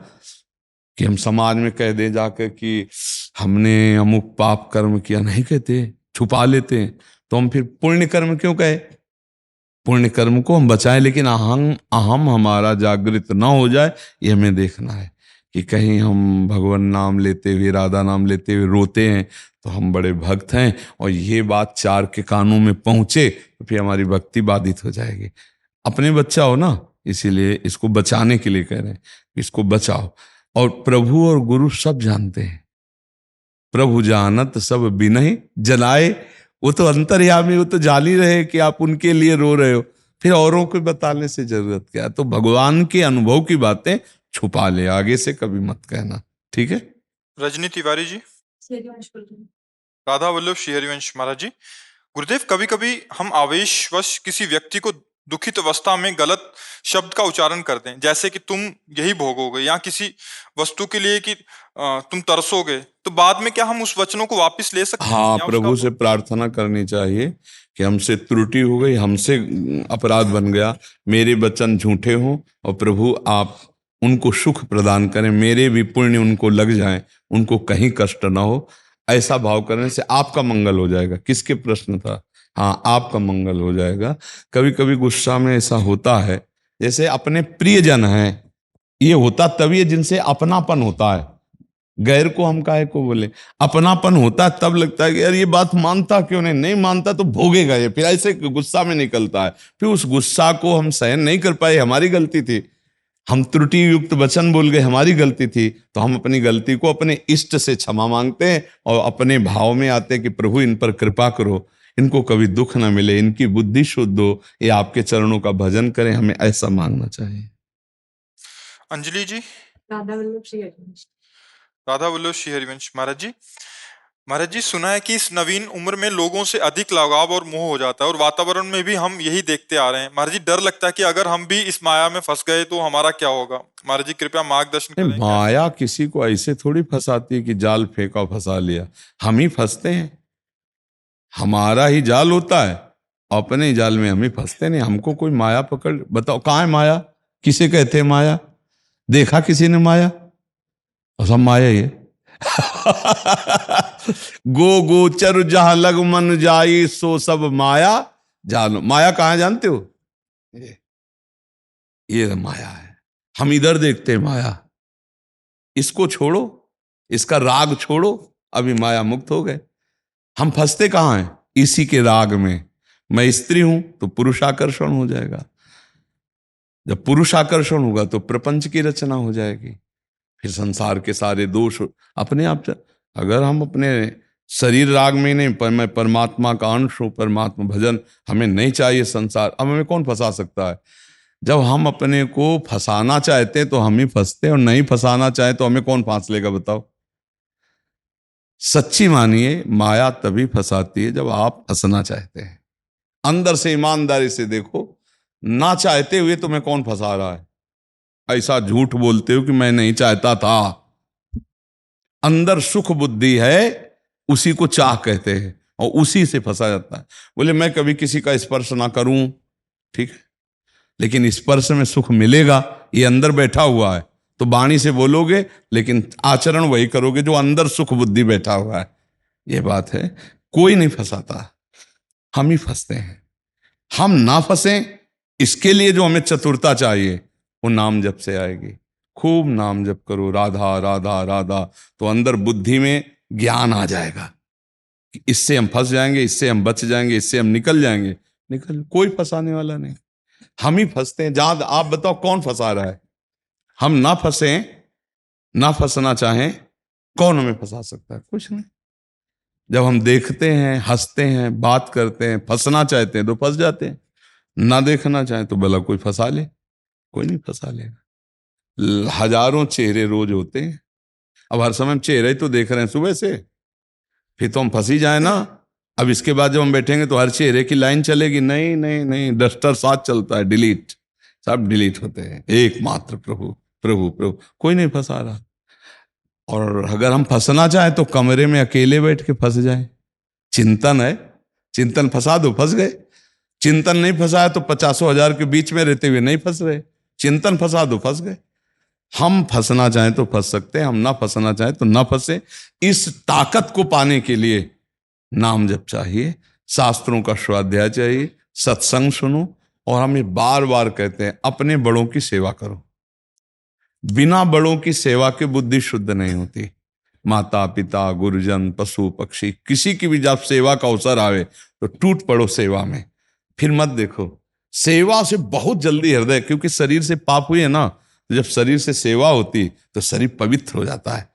कि हम समाज में कह दें जाकर कि हमने अमुक पाप कर्म किया, नहीं कहते, छुपा लेते हैं। तो हम फिर पुण्य कर्म क्यों कहे? पुण्य कर्म को हम बचाएं, लेकिन अहम हमारा जागृत ना हो जाए, ये हमें देखना है कि कहीं हम भगवान नाम लेते हुए, राधा नाम लेते हुए रोते हैं तो हम बड़े भक्त हैं, और ये बात चार के कानों में पहुंचे तो फिर हमारी भक्ति बाधित हो जाएगी। अपने बच्चा हो ना, इसीलिए इसको बचाने के लिए कह रहे हैं, इसको बचाओ। और प्रभु और गुरु सब जानते हैं। प्रभु जानत सब बिनहि जनाए। वो तो अंतर्यामी, वो तो जान ही रहे कि आप उनके लिए रो रहे हो, फिर औरों को बताने से जरूरत क्या? तो भगवान के अनुभव की बातें छुपा ले, आगे से कभी मत कहना। ठीक है? रजनी तिवारी जी। राधा वल्लभ श्री हरिवंश महाराज जी। गुरुदेव, कभी कभी हम आवेशवश किसी व्यक्ति को दुखित अवस्था में गलत शब्द का उच्चारण करते हैं, जैसे कि तुम यही भोगोगे, या किसी वस्तु के लिए कि तुम तरसोगे, तो बाद में क्या हम उस वचनों को वापस ले सकते हैं? हाँ, या प्रभु उसका से प्रार्थना करनी चाहिए कि हमसे त्रुटि हो गई, हमसे अपराध बन गया, मेरे वचन झूठे हों, और प्रभु आप उनको सुख प्रदान करें, मेरे भी पुण्य उनको लग जाएं, उनको कहीं कष्ट ना हो। ऐसा भाव करने से आपका मंगल हो जाएगा। किसके प्रश्न था? हाँ, आपका मंगल हो जाएगा। कभी कभी गुस्सा में ऐसा होता है, जैसे अपने प्रियजन हैं, ये होता तभी है जिनसे अपनापन होता है। गैर को हम काहे को बोले? अपनापन होता है तब लगता है कि यार ये बात मानता क्यों नहीं मानता तो भोगेगा ये, फिर ऐसे गुस्सा में निकलता है। फिर उस गुस्सा को हम सहन नहीं कर पाए, हमारी गलती थी, हम त्रुटि युक्त वचन बोल गए, हमारी गलती थी। तो हम अपनी गलती को अपने इष्ट से क्षमा मांगते हैं और अपने भाव में आते हैं कि प्रभु इन पर कृपा करो, इनको कभी दुख ना मिले, इनकी बुद्धि शुद्ध हो, ये आपके चरणों का भजन करें। हमें ऐसा मांगना चाहिए। अंजलि जी। राधा वल्लभ श्री हरिवंश। राधा वल्लभ श्री हरिवंश महाराज जी। महाराज जी, सुना है कि इस नवीन उम्र में लोगों से अधिक लगाव और मोह हो जाता है, और वातावरण में भी हम यही देखते आ रहे हैं। महाराज जी, डर लगता है कि अगर हम भी इस माया में फंस गए तो हमारा क्या होगा? महाराज जी कृपया मार्गदर्शन करें। माया किसी को ऐसे थोड़ी फंसाती है कि जाल फेंका फंसा लिया, हम ही फंसते हैं। हमारा ही जाल होता है, अपने ही जाल में हम ही फंसते नहीं। हमको कोई माया पकड़, बताओ कहाँ है माया? किसे कहते हैं माया? देखा किसी ने माया? और सब माया ही है। गो गोचर जहां लग मन जाई, सो सब माया जानो। माया कहाँ जानते हो? ये माया है। हम इधर देखते हैं माया। इसको छोड़ो, इसका राग छोड़ो, अभी माया मुक्त हो गए। हम फंसते कहाँ हैं? इसी के राग में। मैं स्त्री हूं तो पुरुष आकर्षण हो जाएगा, जब पुरुष आकर्षण होगा तो प्रपंच की रचना हो जाएगी, फिर संसार के सारे दोष अपने आप अगर हम अपने शरीर राग में नहीं, पर मैं परमात्मा का अंश हूं, परमात्मा भजन हमें नहीं चाहिए संसार, अब हमें कौन फंसा सकता है? जब हम अपने को फंसाना चाहते हैं तो हम ही फंसते हैं, और नहीं फंसाना चाहे तो हमें कौन फांस लेगा बताओ? सच्ची मानिए, माया तभी फंसाती है जब आप फंसना चाहते हैं। अंदर से ईमानदारी से देखो, ना चाहते हुए तुम्हें कौन फंसा रहा है? ऐसा झूठ बोलते हो कि मैं नहीं चाहता था। अंदर सुख बुद्धि है, उसी को चाह कहते हैं, और उसी से फंसा जाता है। बोले मैं कभी किसी का स्पर्श ना करूं, ठीक है, लेकिन स्पर्श में सुख मिलेगा, ये अंदर बैठा हुआ है। तो वाणी से बोलोगे लेकिन आचरण वही करोगे जो अंदर सुख बुद्धि बैठा हुआ है। ये बात है, कोई नहीं फंसाता, हम ही फंसते हैं। हम ना फंसे, इसके लिए जो हमें चतुरता चाहिए वो नाम जप से आएगी। खूब नाम जप करो, राधा राधा राधा, तो अंदर बुद्धि में ज्ञान आ जाएगा कि इससे हम फंस जाएंगे, इससे हम बच जाएंगे, इससे हम निकल जाएंगे। कोई फंसाने वाला नहीं, हम ही फंसते हैं। जहां आप बताओ कौन फंसा रहा है? हम ना फंसे, ना फंसना चाहें, कौन हमें फंसा सकता है? कुछ नहीं। जब हम देखते हैं, हंसते हैं, बात करते हैं, फंसना चाहते हैं तो फंस जाते हैं, ना देखना चाहें तो भला कोई फंसा ले, कोई नहीं फंसा लेगा। हजारों चेहरे रोज होते हैं, अब हर समय हम चेहरे तो देख रहे हैं सुबह से, फिर तो हम फंसी जाए ना। अब इसके बाद जब हम बैठेंगे तो हर चेहरे की लाइन चलेगी? नहीं नहीं नहीं, डस्टर साथ चलता है, डिलीट, सब डिलीट होते हैं। एकमात्र प्रभु प्रभु प्रभु, कोई नहीं फंसा रहा। और अगर हम फंसना चाहें तो कमरे में अकेले बैठ के फंस जाए। चिंतन है, चिंतन फंसा दो, फंस गए। चिंतन नहीं फंसाया तो 50,000 के बीच में रहते हुए नहीं फंस रहे। चिंतन फंसा दो, फंस गए। हम फंसना चाहें तो फंस सकते हैं, हम ना फंसना चाहें तो ना फंसे। इस ताकत को पाने के लिए नाम जप चाहिए, शास्त्रों का स्वाध्याय चाहिए, सत्संग सुनो, और हम ये बार बार कहते हैं अपने बड़ों की सेवा करो। बिना बड़ों की सेवा के बुद्धि शुद्ध नहीं होती। माता पिता, गुरुजन, पशु पक्षी, किसी की भी जब सेवा का अवसर आवे तो टूट पड़ो सेवा में। फिर मत देखो, सेवा से बहुत जल्दी हृदय, क्योंकि शरीर से पाप हुई है ना, तो जब शरीर से सेवा होती तो शरीर पवित्र हो जाता है।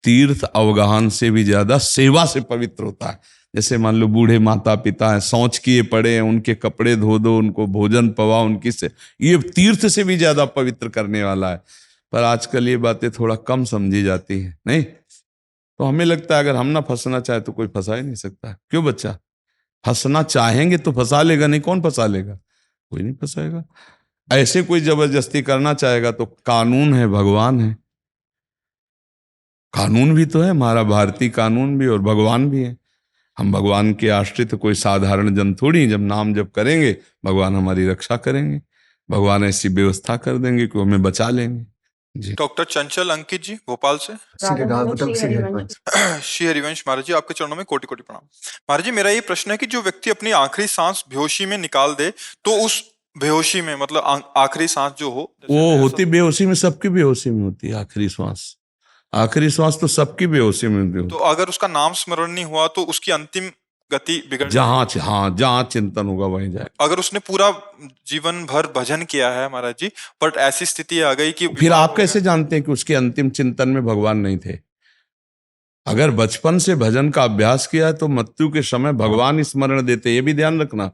तीर्थ अवगाहन से भी ज्यादा सेवा से पवित्र होता है। जैसे मान लो बूढ़े माता पिता हैं, शौच किए पड़े हैं, उनके कपड़े धो दो, उनको भोजन पवा, उनकी से, ये तीर्थ से भी ज्यादा पवित्र करने वाला है। पर आजकल ये बातें थोड़ा कम समझी जाती है, नहीं? तो हमें लगता है अगर हम ना फंसना चाहे तो कोई फंसा ही नहीं सकता। क्यों बच्चा? फंसना चाहेंगे तो फंसा लेगा, नहीं कौन फंसा लेगा? कोई नहीं फंसाएगा। ऐसे कोई जबरदस्ती करना चाहेगा तो कानून है, भगवान है, कानून भी तो है हमारा, भारतीय कानून भी और भगवान भी है। हम भगवान के आश्रित कोई साधारण जन थोड़ी। जब नाम जप करेंगे भगवान हमारी रक्षा करेंगे, भगवान ऐसी व्यवस्था कर देंगे कि हमें बचा लेंगे। जी। डॉक्टर चंचल अंकित जी भोपाल से। श्री हरिवंश महाराज जी, आपके चरणों में कोटि कोटि प्रणाम। महाराज जी, मेरा ये प्रश्न है कि जो व्यक्ति अपनी आखिरी सांस बेहोशी में निकाल दे तो उस बेहोशी में, मतलब आखिरी सांस जो हो, वो होती बेहोशी में, सबकी बेहोशी में होती है आखिरी श्वास। आखिरी श्वास तो सबकी बेहोशी में होती है। तो अगर उसका नाम स्मरण नहीं हुआ तो उसकी अंतिम गति बिगड़, जहां चिंतन होगा वहीं जाए। अगर उसने पूरा जीवन भर भजन किया है महाराज जी, बट ऐसी स्थिति आ गई कि, फिर आप कैसे जानते हैं कि उसके अंतिम चिंतन में भगवान नहीं थे? अगर बचपन से भजन का अभ्यास किया है तो मृत्यु के समय भगवान स्मरण देते। ये भी ध्यान रखना,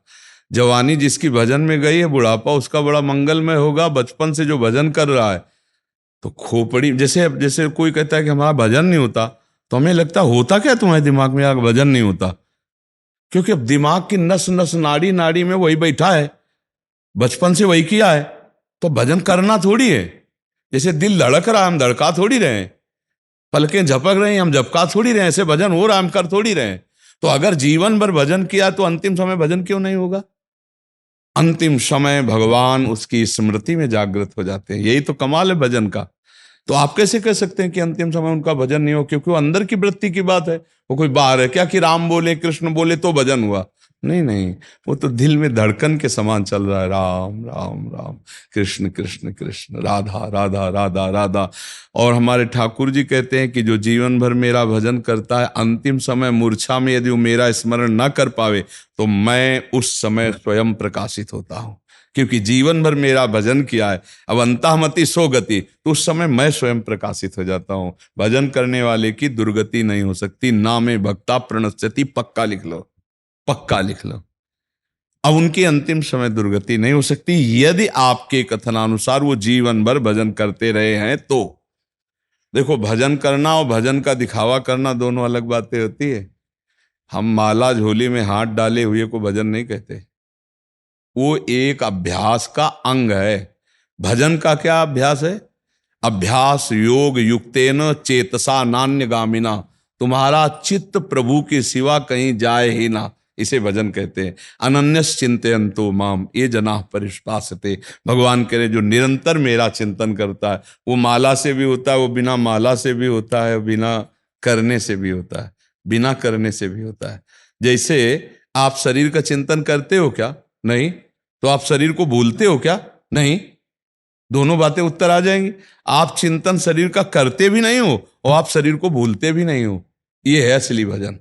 जवानी जिसकी भजन में गई है, बुढ़ापा उसका बड़ा मंगलमय होगा। बचपन से जो भजन कर रहा है तो खोपड़ी, जैसे कोई कहता है कि हमारा भजन नहीं होता, तो हमें लगता होता क्या तुम्हारे दिमाग में, अगर भजन नहीं होता? क्योंकि अब दिमाग की नस नस, नाड़ी नाड़ी में वही बैठा है, बचपन से वही किया है, तो भजन करना थोड़ी है। जैसे दिल धड़क रहा है, हम धड़का थोड़ी रहे, पलकें झपक रही हैं, हम झपका थोड़ी रहे, ऐसे भजन हो रहा है, हम कर थोड़ी रहे। तो अगर जीवन भर भजन किया तो अंतिम समय भजन क्यों नहीं होगा? अंतिम समय भगवान उसकी स्मृति में जागृत हो जाते हैं। यही तो कमाल है भजन का। तो आप कैसे कह सकते हैं कि अंतिम समय उनका भजन नहीं हो? क्योंकि वो अंदर की वृत्ति की बात है, वो कोई बाहर है क्या कि राम बोले कृष्ण बोले तो भजन हुआ? नहीं नहीं, वो तो दिल में धड़कन के समान चल रहा है, राम राम राम, कृष्ण कृष्ण कृष्ण, राधा राधा राधा राधा। और हमारे ठाकुर जी कहते हैं कि जो जीवन भर मेरा भजन करता है, अंतिम समय मूर्छा में यदि वो मेरा स्मरण न कर पावे तो मैं उस समय स्वयं प्रकाशित होता हूँ, क्योंकि जीवन भर मेरा भजन किया है। अब अंतःमति सो गति, तो उस समय मैं स्वयं प्रकाशित हो जाता हूँ। भजन करने वाले की दुर्गति नहीं हो सकती। नामे भक्ता प्रणश्यति, पक्का लिख लो, पक्का लिख लो। अब उनकी अंतिम समय दुर्गति नहीं हो सकती यदि आपके कथनानुसार वो जीवन भर भजन करते रहे हैं तो। देखो, भजन करना और भजन का दिखावा करना दोनों अलग बातें होती है। हम माला झोली में हाथ डाले हुए को भजन नहीं कहते, वो एक अभ्यास का अंग है। भजन का क्या अभ्यास है? अभ्यास योग युक्तेन चेतसा नान्यगामिना, तुम्हारा चित्त प्रभु के सिवा कहीं जाए ही ना, इसे भजन कहते हैं। अनन्यस चिंतयन्तो माम ये जनाः परिपासते, भगवान कह रहे जो निरंतर मेरा चिंतन करता है, वो माला से भी होता है, वो बिना माला से भी होता है, बिना करने से भी होता है, बिना करने से भी होता है। जैसे आप शरीर का चिंतन करते हो क्या? नहीं। तो आप शरीर को भूलते हो क्या? नहीं। दोनों बातें उत्तर आ जाएंगी। आप चिंतन शरीर का करते भी नहीं हो और आप शरीर को भूलते भी नहीं हो। ये है असली भजन,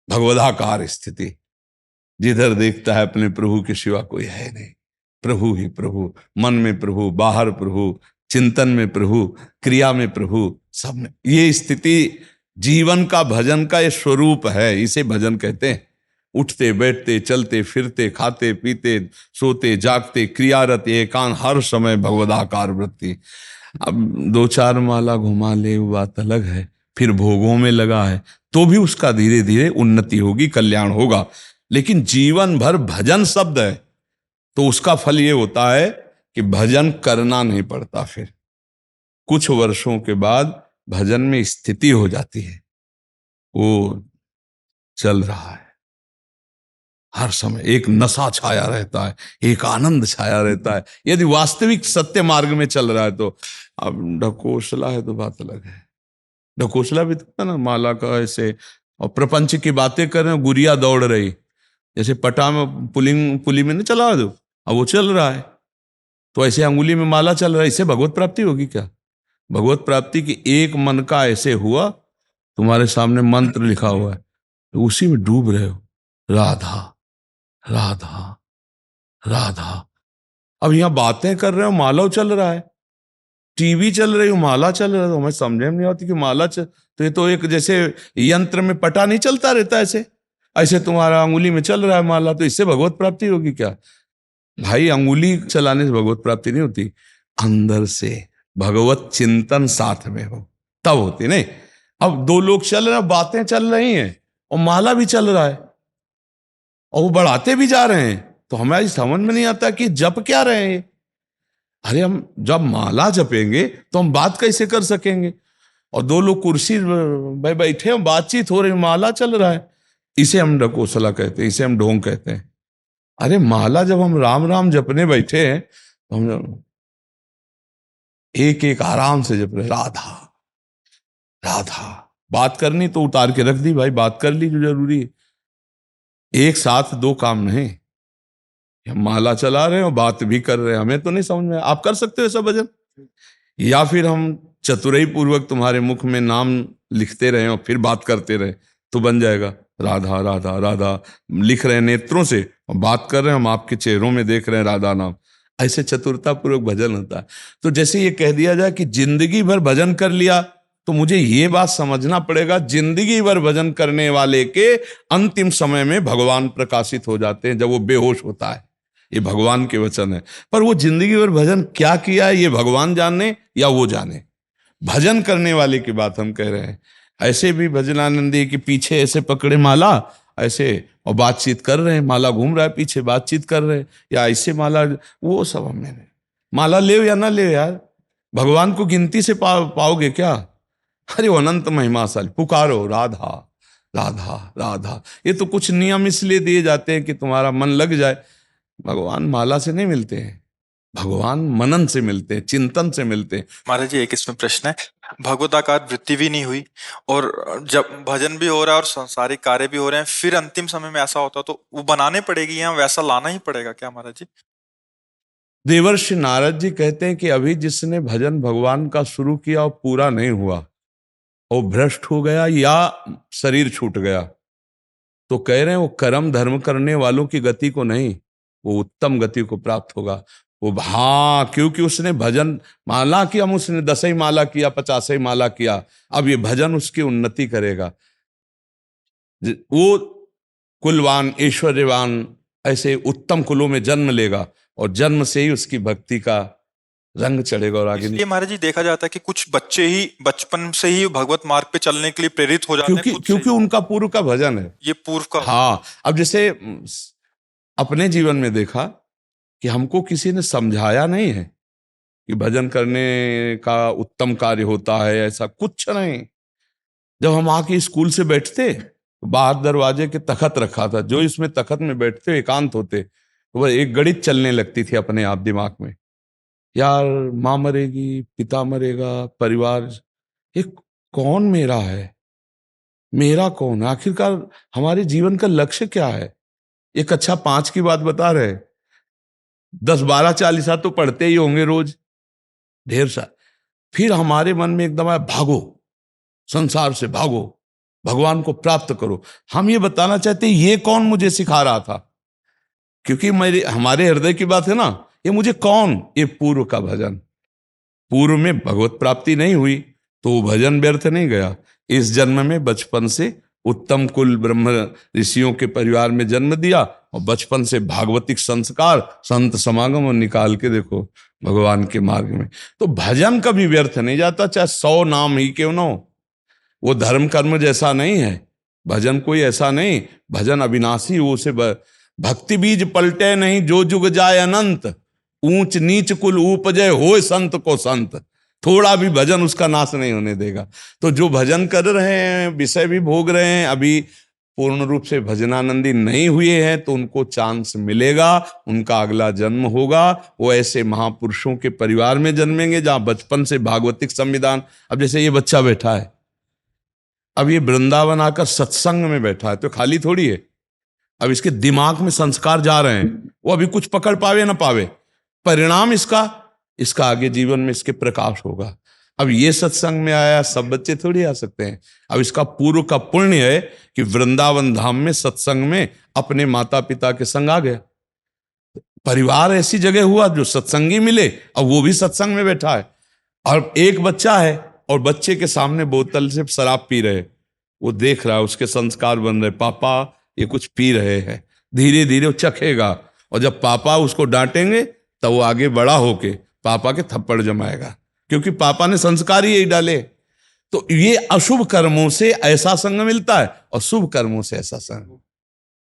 भगवदाकार स्थिति। जिधर देखता है अपने प्रभु के सिवा कोई है नहीं, प्रभु ही प्रभु, मन में प्रभु, बाहर प्रभु, चिंतन में प्रभु, क्रिया में प्रभु, सब में। ये स्थिति जीवन का भजन का ये स्वरूप है, इसे भजन कहते हैं। उठते बैठते चलते फिरते खाते पीते सोते जागते क्रियारत एकांत, हर समय भगवदाकार वृत्ति। अब 2-4 माला घुमा ले वो बात अलग है, फिर भोगों में लगा है तो भी उसका धीरे धीरे उन्नति होगी, कल्याण होगा। लेकिन जीवन भर भजन शब्द है तो उसका फल ये होता है कि भजन करना नहीं पड़ता। फिर कुछ वर्षों के बाद भजन में स्थिति हो जाती है, वो चल रहा है, हर समय एक नशा छाया रहता है, एक आनंद छाया रहता है। यदि वास्तविक सत्य मार्ग में चल रहा है तो। अब ढकोसला है तो बात अलग है, ढकोसला भी तो ना माला का ऐसे, और प्रपंच की बातें कर रहे हैं, गुड़िया दौड़ रही, जैसे पटा में पुली में नहीं चला दो, अब वो चल रहा है तो ऐसे अंगुली में माला चल रहा है, इससे भगवत प्राप्ति होगी क्या? भगवत प्राप्ति की एक मन का ऐसे हुआ, तुम्हारे सामने मंत्र लिखा हुआ है तो उसी में डूब रहे हो, राधा राधा राधा। अब यहां बातें कर रहे हो, माला चल रहा है, टीवी चल रही हो, माला चल रहा है, तो हमें समझ में नहीं आती कि माला तो ये तो एक जैसे यंत्र में पटा नहीं चलता रहता, ऐसे ऐसे तुम्हारा अंगुली में चल रहा है माला, तो इससे भगवत प्राप्ति होगी क्या? भाई, अंगुली चलाने से भगवत प्राप्ति नहीं होती, अंदर से भगवत चिंतन साथ में हो तब होती। नहीं, अब 2 लोग चल रहे हैं, बातें चल रही हैं और माला भी चल रहा है और वो बढ़ाते भी जा रहे हैं, तो हमें समझ में नहीं आता कि जप क्या रहे हैं। अरे, हम जब माला जपेंगे तो हम बात कैसे कर सकेंगे? और 2 लोग कुर्सी भाई बैठे हैं, बातचीत हो रही, माला चल रहा है, इसे हम ढकोसला कहते हैं, इसे हम ढोंग कहते हैं। अरे, माला जब हम राम राम जपने बैठे हैं तो हम एक एक आराम से जप रहे, राधा राधा। बात करनी तो उतार के रख दी भाई, बात कर ली जो जरूरी है। एक साथ 2 काम नहीं, हम माला चला रहे हैं और बात भी कर रहे हैं, हमें तो नहीं समझ में। आप कर सकते हो ऐसा भजन? या फिर हम चतुराई पूर्वक तुम्हारे मुख में नाम लिखते रहे और फिर बात करते रहे तो बन जाएगा, राधा राधा राधा। लिख रहे हैं नेत्रों से और बात कर रहे हैं, हम आपके चेहरों में देख रहे हैं राधा नाम। ऐसे चतुरता पूर्वक भजन होता है। तो जैसे ये कह दिया जाए कि जिंदगी भर भजन कर लिया, तो मुझे ये बात समझना पड़ेगा, जिंदगी भर भजन करने वाले के अंतिम समय में भगवान प्रकाशित हो जाते हैं जब वो बेहोश होता है। ये भगवान के वचन है। पर वो जिंदगी भर भजन क्या किया है ये भगवान जाने या वो जाने। भजन करने वाले की बात हम कह रहे हैं। ऐसे भी भजनानंदी के पीछे ऐसे पकड़े माला ऐसे और बातचीत कर रहे हैं, माला घूम रहा है पीछे, बातचीत कर रहे हैं, या ऐसे माला, वो सब हमने नहीं। माला ले या ना ले यार, भगवान को गिनती से पाओगे क्या? अरे वो अनंत महिमाशाली, पुकारो राधा राधा राधा। ये तो कुछ नियम इसलिए दिए जाते हैं कि तुम्हारा मन लग जाए। भगवान माला से नहीं मिलते हैं, भगवान मनन से मिलते हैं, चिंतन से मिलते हैं। महाराज जी एक इसमें प्रश्न है, भगवताकार वृत्ति भी नहीं हुई और जब भजन भी हो रहा है और संसारिक कार्य भी हो रहे हैं, फिर अंतिम समय में ऐसा होता तो वो बनाने पड़ेगी या वैसा लाना ही पड़ेगा क्या महाराज जी? देवर्षि नारद जी कहते हैं कि अभी जिसने भजन भगवान का शुरू किया और पूरा नहीं हुआ, और भ्रष्ट हो गया या शरीर छूट गया, तो कह रहे हैं वो कर्म धर्म करने वालों की गति को नहीं, वो उत्तम गति को प्राप्त होगा। वो हाँ, क्योंकि उसने भजन माला किया, उसने 10 ही माला किया, 50 ही माला किया, अब ये भजन उसकी उन्नति करेगा। वो कुलवान ऐश्वर्यवान ऐसे उत्तम कुलों में जन्म लेगा और जन्म से ही उसकी भक्ति का रंग चढ़ेगा और आगे इसलिए महाराज जी देखा जाता है कि कुछ बच्चे ही बचपन से ही भगवत मार्ग पे चलने के लिए प्रेरित हो जाते हैं खुद से क्योंकि उनका पूर्व का भजन है। ये पूर्व का। हाँ, अब जैसे अपने जीवन में देखा कि हमको किसी ने समझाया नहीं है कि भजन करने का उत्तम कार्य होता है, ऐसा कुछ नहीं। जब हम आके स्कूल से बैठते तो बाहर दरवाजे के तखत रखा था, जो इसमें तखत में बैठते एकांत होते, तो वह एक गणित चलने लगती थी अपने आप दिमाग में, यार माँ मरेगी, पिता मरेगा, परिवार, ये कौन मेरा है, मेरा कौन, आखिरकार हमारे जीवन का लक्ष्य क्या है। एक अच्छा 5 की बात बता रहे, 10 12 40 तो पढ़ते ही होंगे रोज, ढेर सा। फिर हमारे मन में एकदम आया, भागो संसार से, भागो भगवान को प्राप्त करो। हम ये बताना चाहते ये कौन मुझे सिखा रहा था, क्योंकि हमारे हृदय की बात है ना, ये मुझे कौन, ये पूर्व का भजन। पूर्व में भगवत प्राप्ति नहीं हुई तो वो भजन व्यर्थ नहीं गया। इस जन्म में बचपन से उत्तम कुल ब्रह्म ऋषियों के परिवार में जन्म दिया और बचपन से भागवतिक संस्कार, संत समागम और निकाल के देखो भगवान के मार्ग में। तो भजन कभी व्यर्थ नहीं जाता, चाहे 100 नाम ही क्यों ना हो। वो धर्म कर्म जैसा नहीं है भजन, कोई ऐसा नहीं। भजन अविनाशी, वो से भक्ति बीज पलटे नहीं, जो जुग जाए अनंत, ऊंच नीच कुल उपजय होए संत को संत। थोड़ा भी भजन उसका नाश नहीं होने देगा। तो जो भजन कर रहे हैं, विषय भी भोग रहे हैं, अभी पूर्ण रूप से भजनानंदी नहीं हुए हैं, तो उनको चांस मिलेगा, उनका अगला जन्म होगा, वो ऐसे महापुरुषों के परिवार में जन्मेंगे जहां बचपन से भागवतिक संविधान। अब जैसे ये बच्चा बैठा है, अब ये वृंदावन आकर सत्संग में बैठा है, तो खाली थोड़ी है, अब इसके दिमाग में संस्कार जा रहे हैं, वो अभी कुछ पकड़ पावे ना पावे, परिणाम इसका आगे जीवन में इसके प्रकाश होगा। अब ये सत्संग में आया, सब बच्चे थोड़ी आ सकते हैं। अब इसका पूर्व का पुण्य है कि वृंदावन धाम में सत्संग में अपने माता पिता के संग आ गया, परिवार ऐसी जगह हुआ जो सत्संगी मिले, अब वो भी सत्संग में बैठा है। और एक बच्चा है और बच्चे के सामने बोतल से शराब पी रहे, वो देख रहा है, उसके संस्कार बन रहे, पापा ये कुछ पी रहे हैं, धीरे धीरे वो चखेगा, और जब पापा उसको डांटेंगे तब वो आगे बड़ा होके पापा के थप्पड़ जमाएगा, क्योंकि पापा ने संस्कार ही यही डाले। तो ये अशुभ कर्मों से ऐसा संग मिलता है और शुभ कर्मों से ऐसा संग।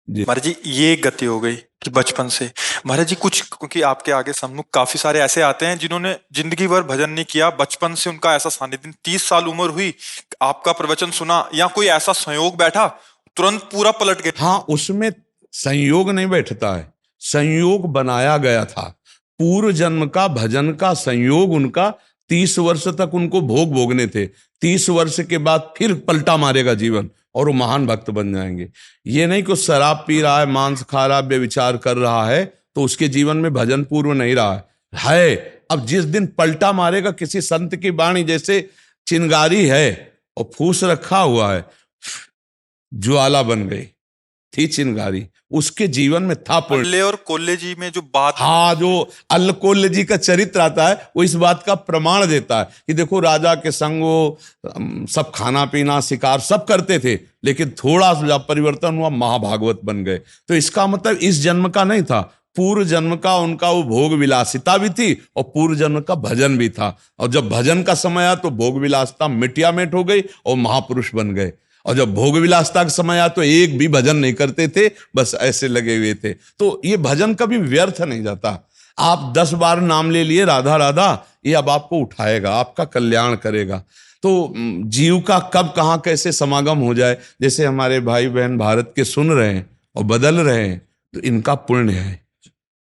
महाराज जी ये गति हो गई कि बचपन से। महाराज जी कुछ, क्योंकि आपके आगे सम्मुख काफी सारे ऐसे आते हैं जिन्होंने जिंदगी भर भजन नहीं किया, बचपन से उनका ऐसा सानिध्य, 30 साल उम्र हुई, आपका प्रवचन सुना या कोई ऐसा संयोग बैठा, तुरंत पूरा पलट गया। हाँ, उसमें संयोग नहीं बैठता है, संयोग बनाया गया था। पूर्व जन्म का भजन का संयोग उनका 30 वर्ष तक उनको भोग भोगने थे। 30 वर्ष के बाद फिर पलटा मारेगा जीवन और वो महान भक्त बन जाएंगे। ये नहीं कि शराब पी रहा है, मांस खा रहा है, व्यभिचार कर रहा है तो उसके जीवन में भजन पूर्व नहीं रहा है। अब जिस दिन पलटा मारेगा, किसी संत की वाणी जैसे चिंगारी है और फूस रखा हुआ है, ज्वाला बन गई थी चिंगारी, उसके जीवन में था पुण्य। अल्ले और कोल्ले जी में जो बात, हाँ, जो अल्ल जी का चरित्र आता है वो इस बात का प्रमाण देता है कि देखो राजा के संग वो सब खाना पीना शिकार सब करते थे, लेकिन थोड़ा सा परिवर्तन हुआ, महाभागवत बन गए। तो इसका मतलब इस जन्म का नहीं था, पूर्व जन्म का उनका वो भोग विलासिता भी थी और पूर्व जन्म का भजन भी था। और जब भजन का समय आया तो भोग विलासिता मिटिया मिट हो गई और महापुरुष बन गए। और जब भोग विलासता का समय आया तो एक भी भजन नहीं करते थे, बस ऐसे लगे हुए थे। तो ये भजन कभी व्यर्थ नहीं जाता। आप 10 बार नाम ले लिए राधा राधा, ये अब आपको उठाएगा, आपका कल्याण करेगा। तो जीव का कब कहाँ कैसे समागम हो जाए, जैसे हमारे भाई बहन भारत के सुन रहे हैं और बदल रहे हैं, तो इनका पुण्य है,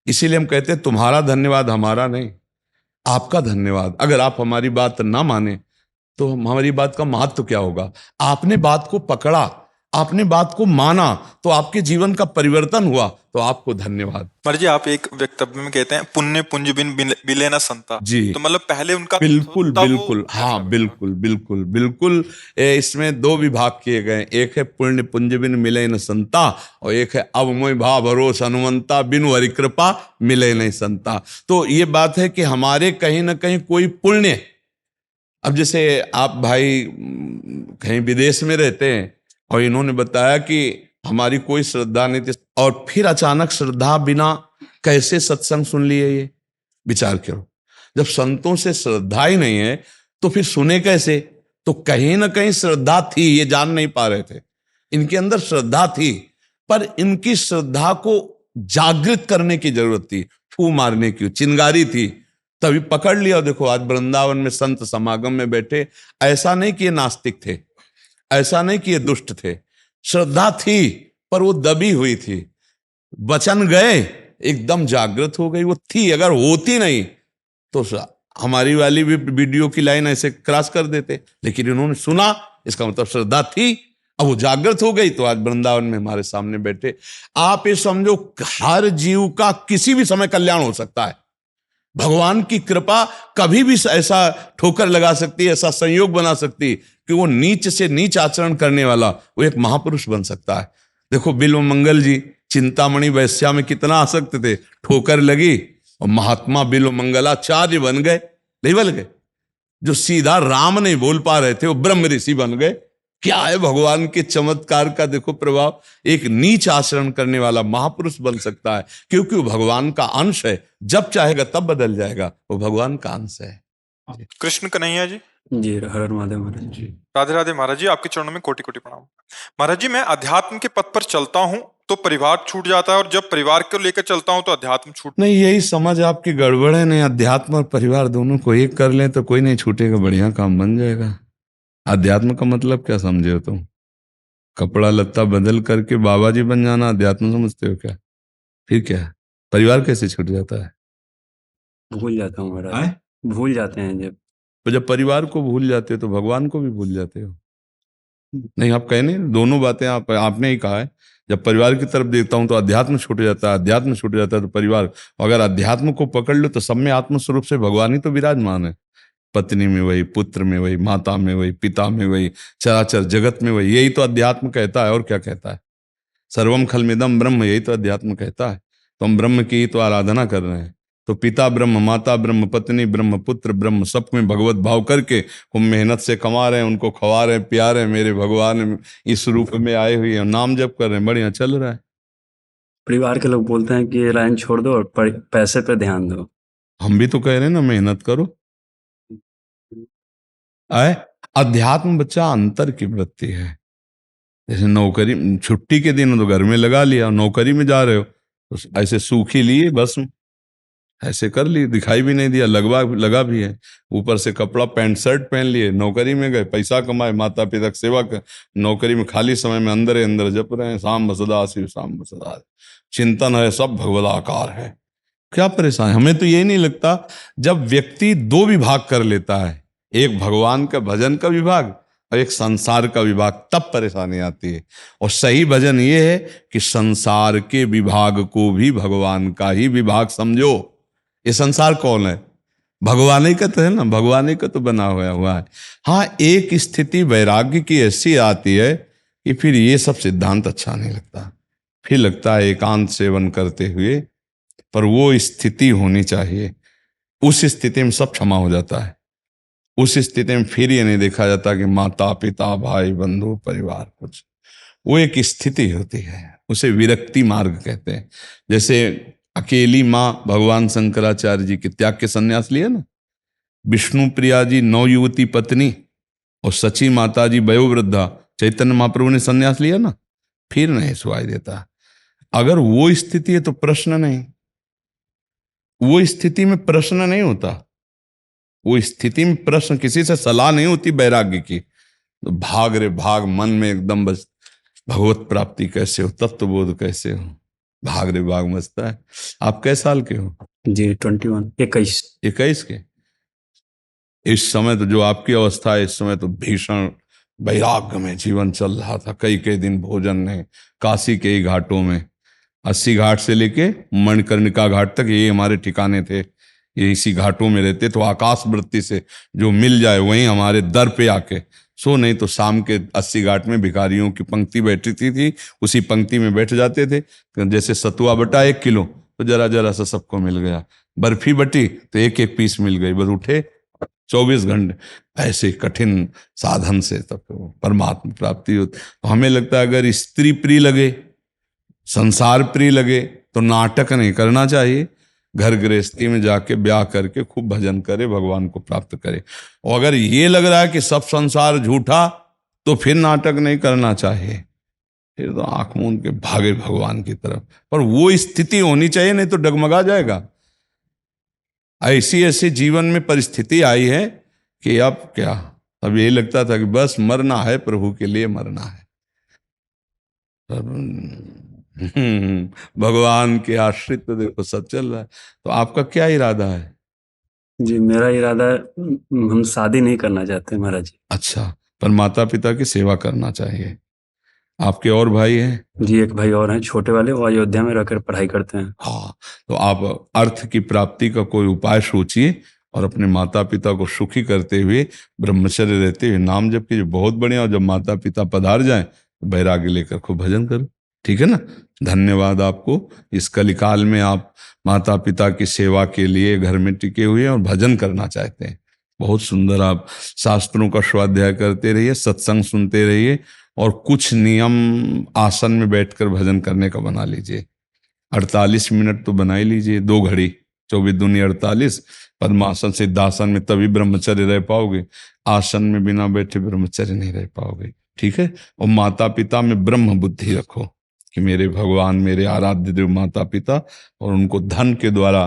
इसीलिए हम कहते हैं तुम्हारा धन्यवाद हमारा नहीं, आपका धन्यवाद। अगर आप हमारी बात ना माने तो हमारी बात का महत्व क्या होगा? आपने बात को पकड़ा, आपने बात को माना, तो आपके जीवन का परिवर्तन हुआ, तो आपको धन्यवाद। महाराज जी, आप एक वक्तव्य में कहते हैं पुण्य पुंज बिन बिले न संता। जी। तो मतलब पहले उनका बिल्कुल तब वो बिल्कुल, हाँ बिल्कुल बिल्कुल बिल्कुल। इसमें दो विभाग किए गए, एक है पुण्य पुंज बिन मिले न संता, और एक है अब मोय भाव भरोस हनुमंता, बिनु हरि कृपा मिले नहीं संता। तो ये बात है कि हमारे कहीं ना कहीं कोई पुण्य, अब जैसे आप भाई कहीं विदेश में रहते हैं और इन्होंने बताया कि हमारी कोई श्रद्धा नहीं थी, और फिर अचानक श्रद्धा बिना कैसे सत्संग सुन लिए? ये विचार करो, जब संतों से श्रद्धा ही नहीं है तो फिर सुने कैसे? तो कहीं ना कहीं श्रद्धा थी, ये जान नहीं पा रहे थे। इनके अंदर श्रद्धा थी, पर इनकी श्रद्धा को जागृत करने की जरूरत थी, फू मारने की, चिंगारी थी, तभी पकड़ लिया। देखो आज वृंदावन में संत समागम में बैठे, ऐसा नहीं कि ये नास्तिक थे, ऐसा नहीं कि ये दुष्ट थे, श्रद्धा थी पर वो दबी हुई थी। वचन गए, एकदम जागृत हो गई, वो थी। अगर होती नहीं तो हमारी वाली भी वीडियो की लाइन ऐसे क्रॉस कर देते, लेकिन इन्होंने सुना, इसका मतलब श्रद्धा थी। अब वो जागृत हो गई तो आज वृंदावन में हमारे सामने बैठे। आप ये समझो, हर जीव का किसी भी समय कल्याण हो सकता है। भगवान की कृपा कभी भी ऐसा ठोकर लगा सकती है, ऐसा संयोग बना सकती है कि वो नीच से नीच आचरण करने वाला वो एक महापुरुष बन सकता है। देखो बिल्व मंगल जी चिंतामणि वैश्या में कितना आसक्त थे, ठोकर लगी और महात्मा बिल्व मंगलाचार्य बन गए, नहीं बन गए? जो सीधा राम नहीं बोल पा रहे थे वो ब्रह्म ऋषि बन गए। क्या है भगवान के चमत्कार का देखो प्रभाव। एक नीच आचरण करने वाला महापुरुष बन सकता है, क्योंकि वो भगवान का अंश है। जब चाहेगा तब बदल जाएगा, वो भगवान का अंश है। कृष्ण कन्हैया जी। जी, हर हर महादेव महाराज जी। राधे राधे महाराज जी, आपके चरणों में कोटि कोटि प्रणाम। महाराज जी, मैं अध्यात्म के पथ पर चलता हूँ तो परिवार छूट जाता है, और जब परिवार को लेकर चलता हूँ तो अध्यात्म छूट। नहीं, यही समझ आपकी गड़बड़ है। नहीं, अध्यात्म और परिवार दोनों को एक कर लें तो कोई नहीं छूटेगा, बढ़िया काम बन जाएगा। अध्यात्म का मतलब क्या समझे हो तुम? कपड़ा लत्ता बदल करके बाबा जी बन जाना अध्यात्म समझते हो क्या? फिर क्या, परिवार कैसे छूट जाता है? भूल जाता हूँ महाराज, भूल जाते हैं जब। तो जब परिवार को भूल जाते हो तो भगवान को भी भूल जाते हो। नहीं, आप कहे नहीं, दोनों बातें आपने ही कहा है। जब परिवार की तरफ देखता हूं तो अध्यात्म छूट जाता है, अध्यात्म छूट जाता है तो परिवार। अगर अध्यात्म को पकड़ लो तो सब में आत्मस्वरूप से भगवान ही तो विराजमान है। पत्नी में वही, पुत्र में वही, माता में वही, पिता में वही, चराचर जगत में वही। यही तो अध्यात्म कहता है, और क्या कहता है? सर्वम खलमिदम ब्रह्म, यही तो अध्यात्म कहता है। तो हम ब्रह्म की ही तो आराधना कर रहे हैं। तो पिता ब्रह्म, माता ब्रह्म, पत्नी ब्रह्म, पुत्र ब्रह्म, सब में भगवत भाव करके हम मेहनत से कमा रहे हैं, उनको खवा रहे हैं, पिया रहे हैं। मेरे भगवान इस रूप में आए हुए हैं, नाम जप कर रहे हैं, बढ़िया चल रहा है। परिवार के लोग बोलते हैं कि ये लाइन छोड़ दो और पैसे पे ध्यान दो। हम भी तो कह रहे हैं ना, मेहनत करो। आए अध्यात्म बच्चा अंतर की वृत्ति है। जैसे नौकरी, छुट्टी के दिन तो घर में लगा लिया, नौकरी में जा रहे हो तो ऐसे सूखी लिए, बस ऐसे कर ली, दिखाई भी नहीं दिया, लगा भी है। ऊपर से कपड़ा पैंट शर्ट पहन लिए, नौकरी में गए, पैसा कमाए, माता पिता की सेवा कर। नौकरी में खाली समय में अंदर अंदर जप रहे हैं, शाम बसदा शिव शाम बसदा, चिंतन है, सब भगवदाकार है। क्या परेशान? हमें तो ये नहीं लगता, जब व्यक्ति दो विभाग कर लेता है, एक भगवान का भजन का विभाग और एक संसार का विभाग, तब परेशानी आती है। और सही भजन ये है कि संसार के विभाग को भी भगवान का ही विभाग समझो। ये संसार कौन है? भगवान ही का तो है ना, भगवान ही का तो बना हुआ है। हाँ, एक स्थिति वैराग्य की ऐसी आती है कि फिर ये सब सिद्धांत अच्छा नहीं लगता, फिर लगता है एकांत सेवन करते हुए, पर वो स्थिति होनी चाहिए। उस स्थिति में सब क्षमा हो जाता है। उस स्थिति में फिर ये नहीं देखा जाता कि माता पिता भाई बंधु परिवार कुछ, वो एक स्थिति होती है, उसे विरक्ति मार्ग कहते हैं। जैसे अकेली माँ भगवान शंकराचार्य जी के त्याग के संन्यास लिया ना, विष्णु प्रिया जी 9 युवती पत्नी और सची माता जी वयोवृद्धा, चैतन्य महाप्रभु ने संन्यास लिया ना, फिर नहीं सुनाई देता। अगर वो स्थिति है तो प्रश्न नहीं, वो स्थिति में प्रश्न नहीं होता, वो स्थिति में प्रश्न, किसी से सलाह नहीं होती वैराग्य की। तो भाग रे भाग, मन में एकदम बस भगवत प्राप्ति कैसे हो, तत्वबोध कैसे हो, भाग रे भाग मचता है। आप कै साल के हो? जी 21 21 के। इस समय तो जो आपकी अवस्था है, इस समय तो भीषण वैराग्य में जीवन चल रहा था। कई कई दिन भोजन नहीं, काशी के ही घाटों में, 80 घाट से लेके मणिकर्णिका घाट तक ये हमारे ठिकाने थे। ये इसी घाटों में रहते तो आकाश वृत्ति से जो मिल जाए वहीं हमारे दर पे आके सो, नहीं तो शाम के 80 घाट में भिखारियों की पंक्ति बैठी थी, उसी पंक्ति में बैठ जाते थे। जैसे सतुआ बटा 1 किलो तो जरा जरा सा सबको मिल गया, बर्फी बटी तो एक एक पीस मिल गई, बस उठे 24 घंटे ऐसे कठिन साधन से तब परमात्मा प्राप्ति होती। तो हमें लगता है अगर स्त्री प्रिय लगे, संसार प्रिय लगे तो नाटक नहीं करना चाहिए, घर गृहस्थी में जाके ब्याह करके खूब भजन करे, भगवान को प्राप्त करे। और अगर ये लग रहा है कि सब संसार झूठा तो फिर नाटक नहीं करना चाहिए, फिर तो आंख मूंद के भागे भगवान की तरफ। पर वो स्थिति होनी चाहिए, नहीं तो डगमगा जाएगा। ऐसी ऐसी जीवन में परिस्थिति आई है कि अब क्या, अब ये लगता था कि बस मरना है, प्रभु के लिए मरना है। भगवान के आश्रित तो देखो सब चल रहा है। तो आपका क्या इरादा है? जी मेरा इरादा है, हम शादी नहीं करना चाहते महाराज जी। अच्छा, पर माता पिता की सेवा करना चाहिए। आपके और भाई हैं? जी एक भाई और हैं, छोटे वाले, वो अयोध्या में रहकर पढ़ाई करते हैं। हाँ, तो आप अर्थ की प्राप्ति का कोई उपाय सोचिए और अपने माता पिता को सुखी करते हुए, ब्रह्मचर्य रहते हुए नाम जप कीजिए, बहुत बढ़िया। और जब माता पिता पधार जाएं तो वैराग्य लेकर खूब भजन करो, ठीक है ना। धन्यवाद आपको। इस कलिकाल में आप माता पिता की सेवा के लिए घर में टिके हुए हैं और भजन करना चाहते हैं। बहुत सुंदर। आप शास्त्रों का स्वाध्याय करते रहिए, सत्संग सुनते रहिए और कुछ नियम आसन में बैठकर भजन करने का बना लीजिए। 48 मिनट तो बना ही लीजिए, 2 घड़ी, 24 दूनी 48। पद्मासन सिद्धासन में तभी ब्रह्मचर्य रह पाओगे, आसन में बिना बैठे ब्रह्मचर्य नहीं रह पाओगे, ठीक है। और माता पिता में ब्रह्म बुद्धि रखो कि मेरे भगवान, मेरे आराध्य देव माता पिता, और उनको धन के द्वारा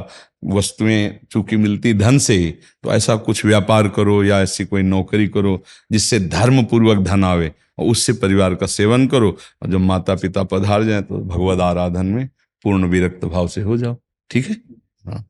वस्तुएं चूंकि मिलती धन से ही, तो ऐसा कुछ व्यापार करो या ऐसी कोई नौकरी करो जिससे धर्म पूर्वक धन आवे, और उससे परिवार का सेवन करो। और जब माता पिता पधार जाए तो भगवद आराधन में पूर्ण विरक्त भाव से हो जाओ, ठीक है। हाँ।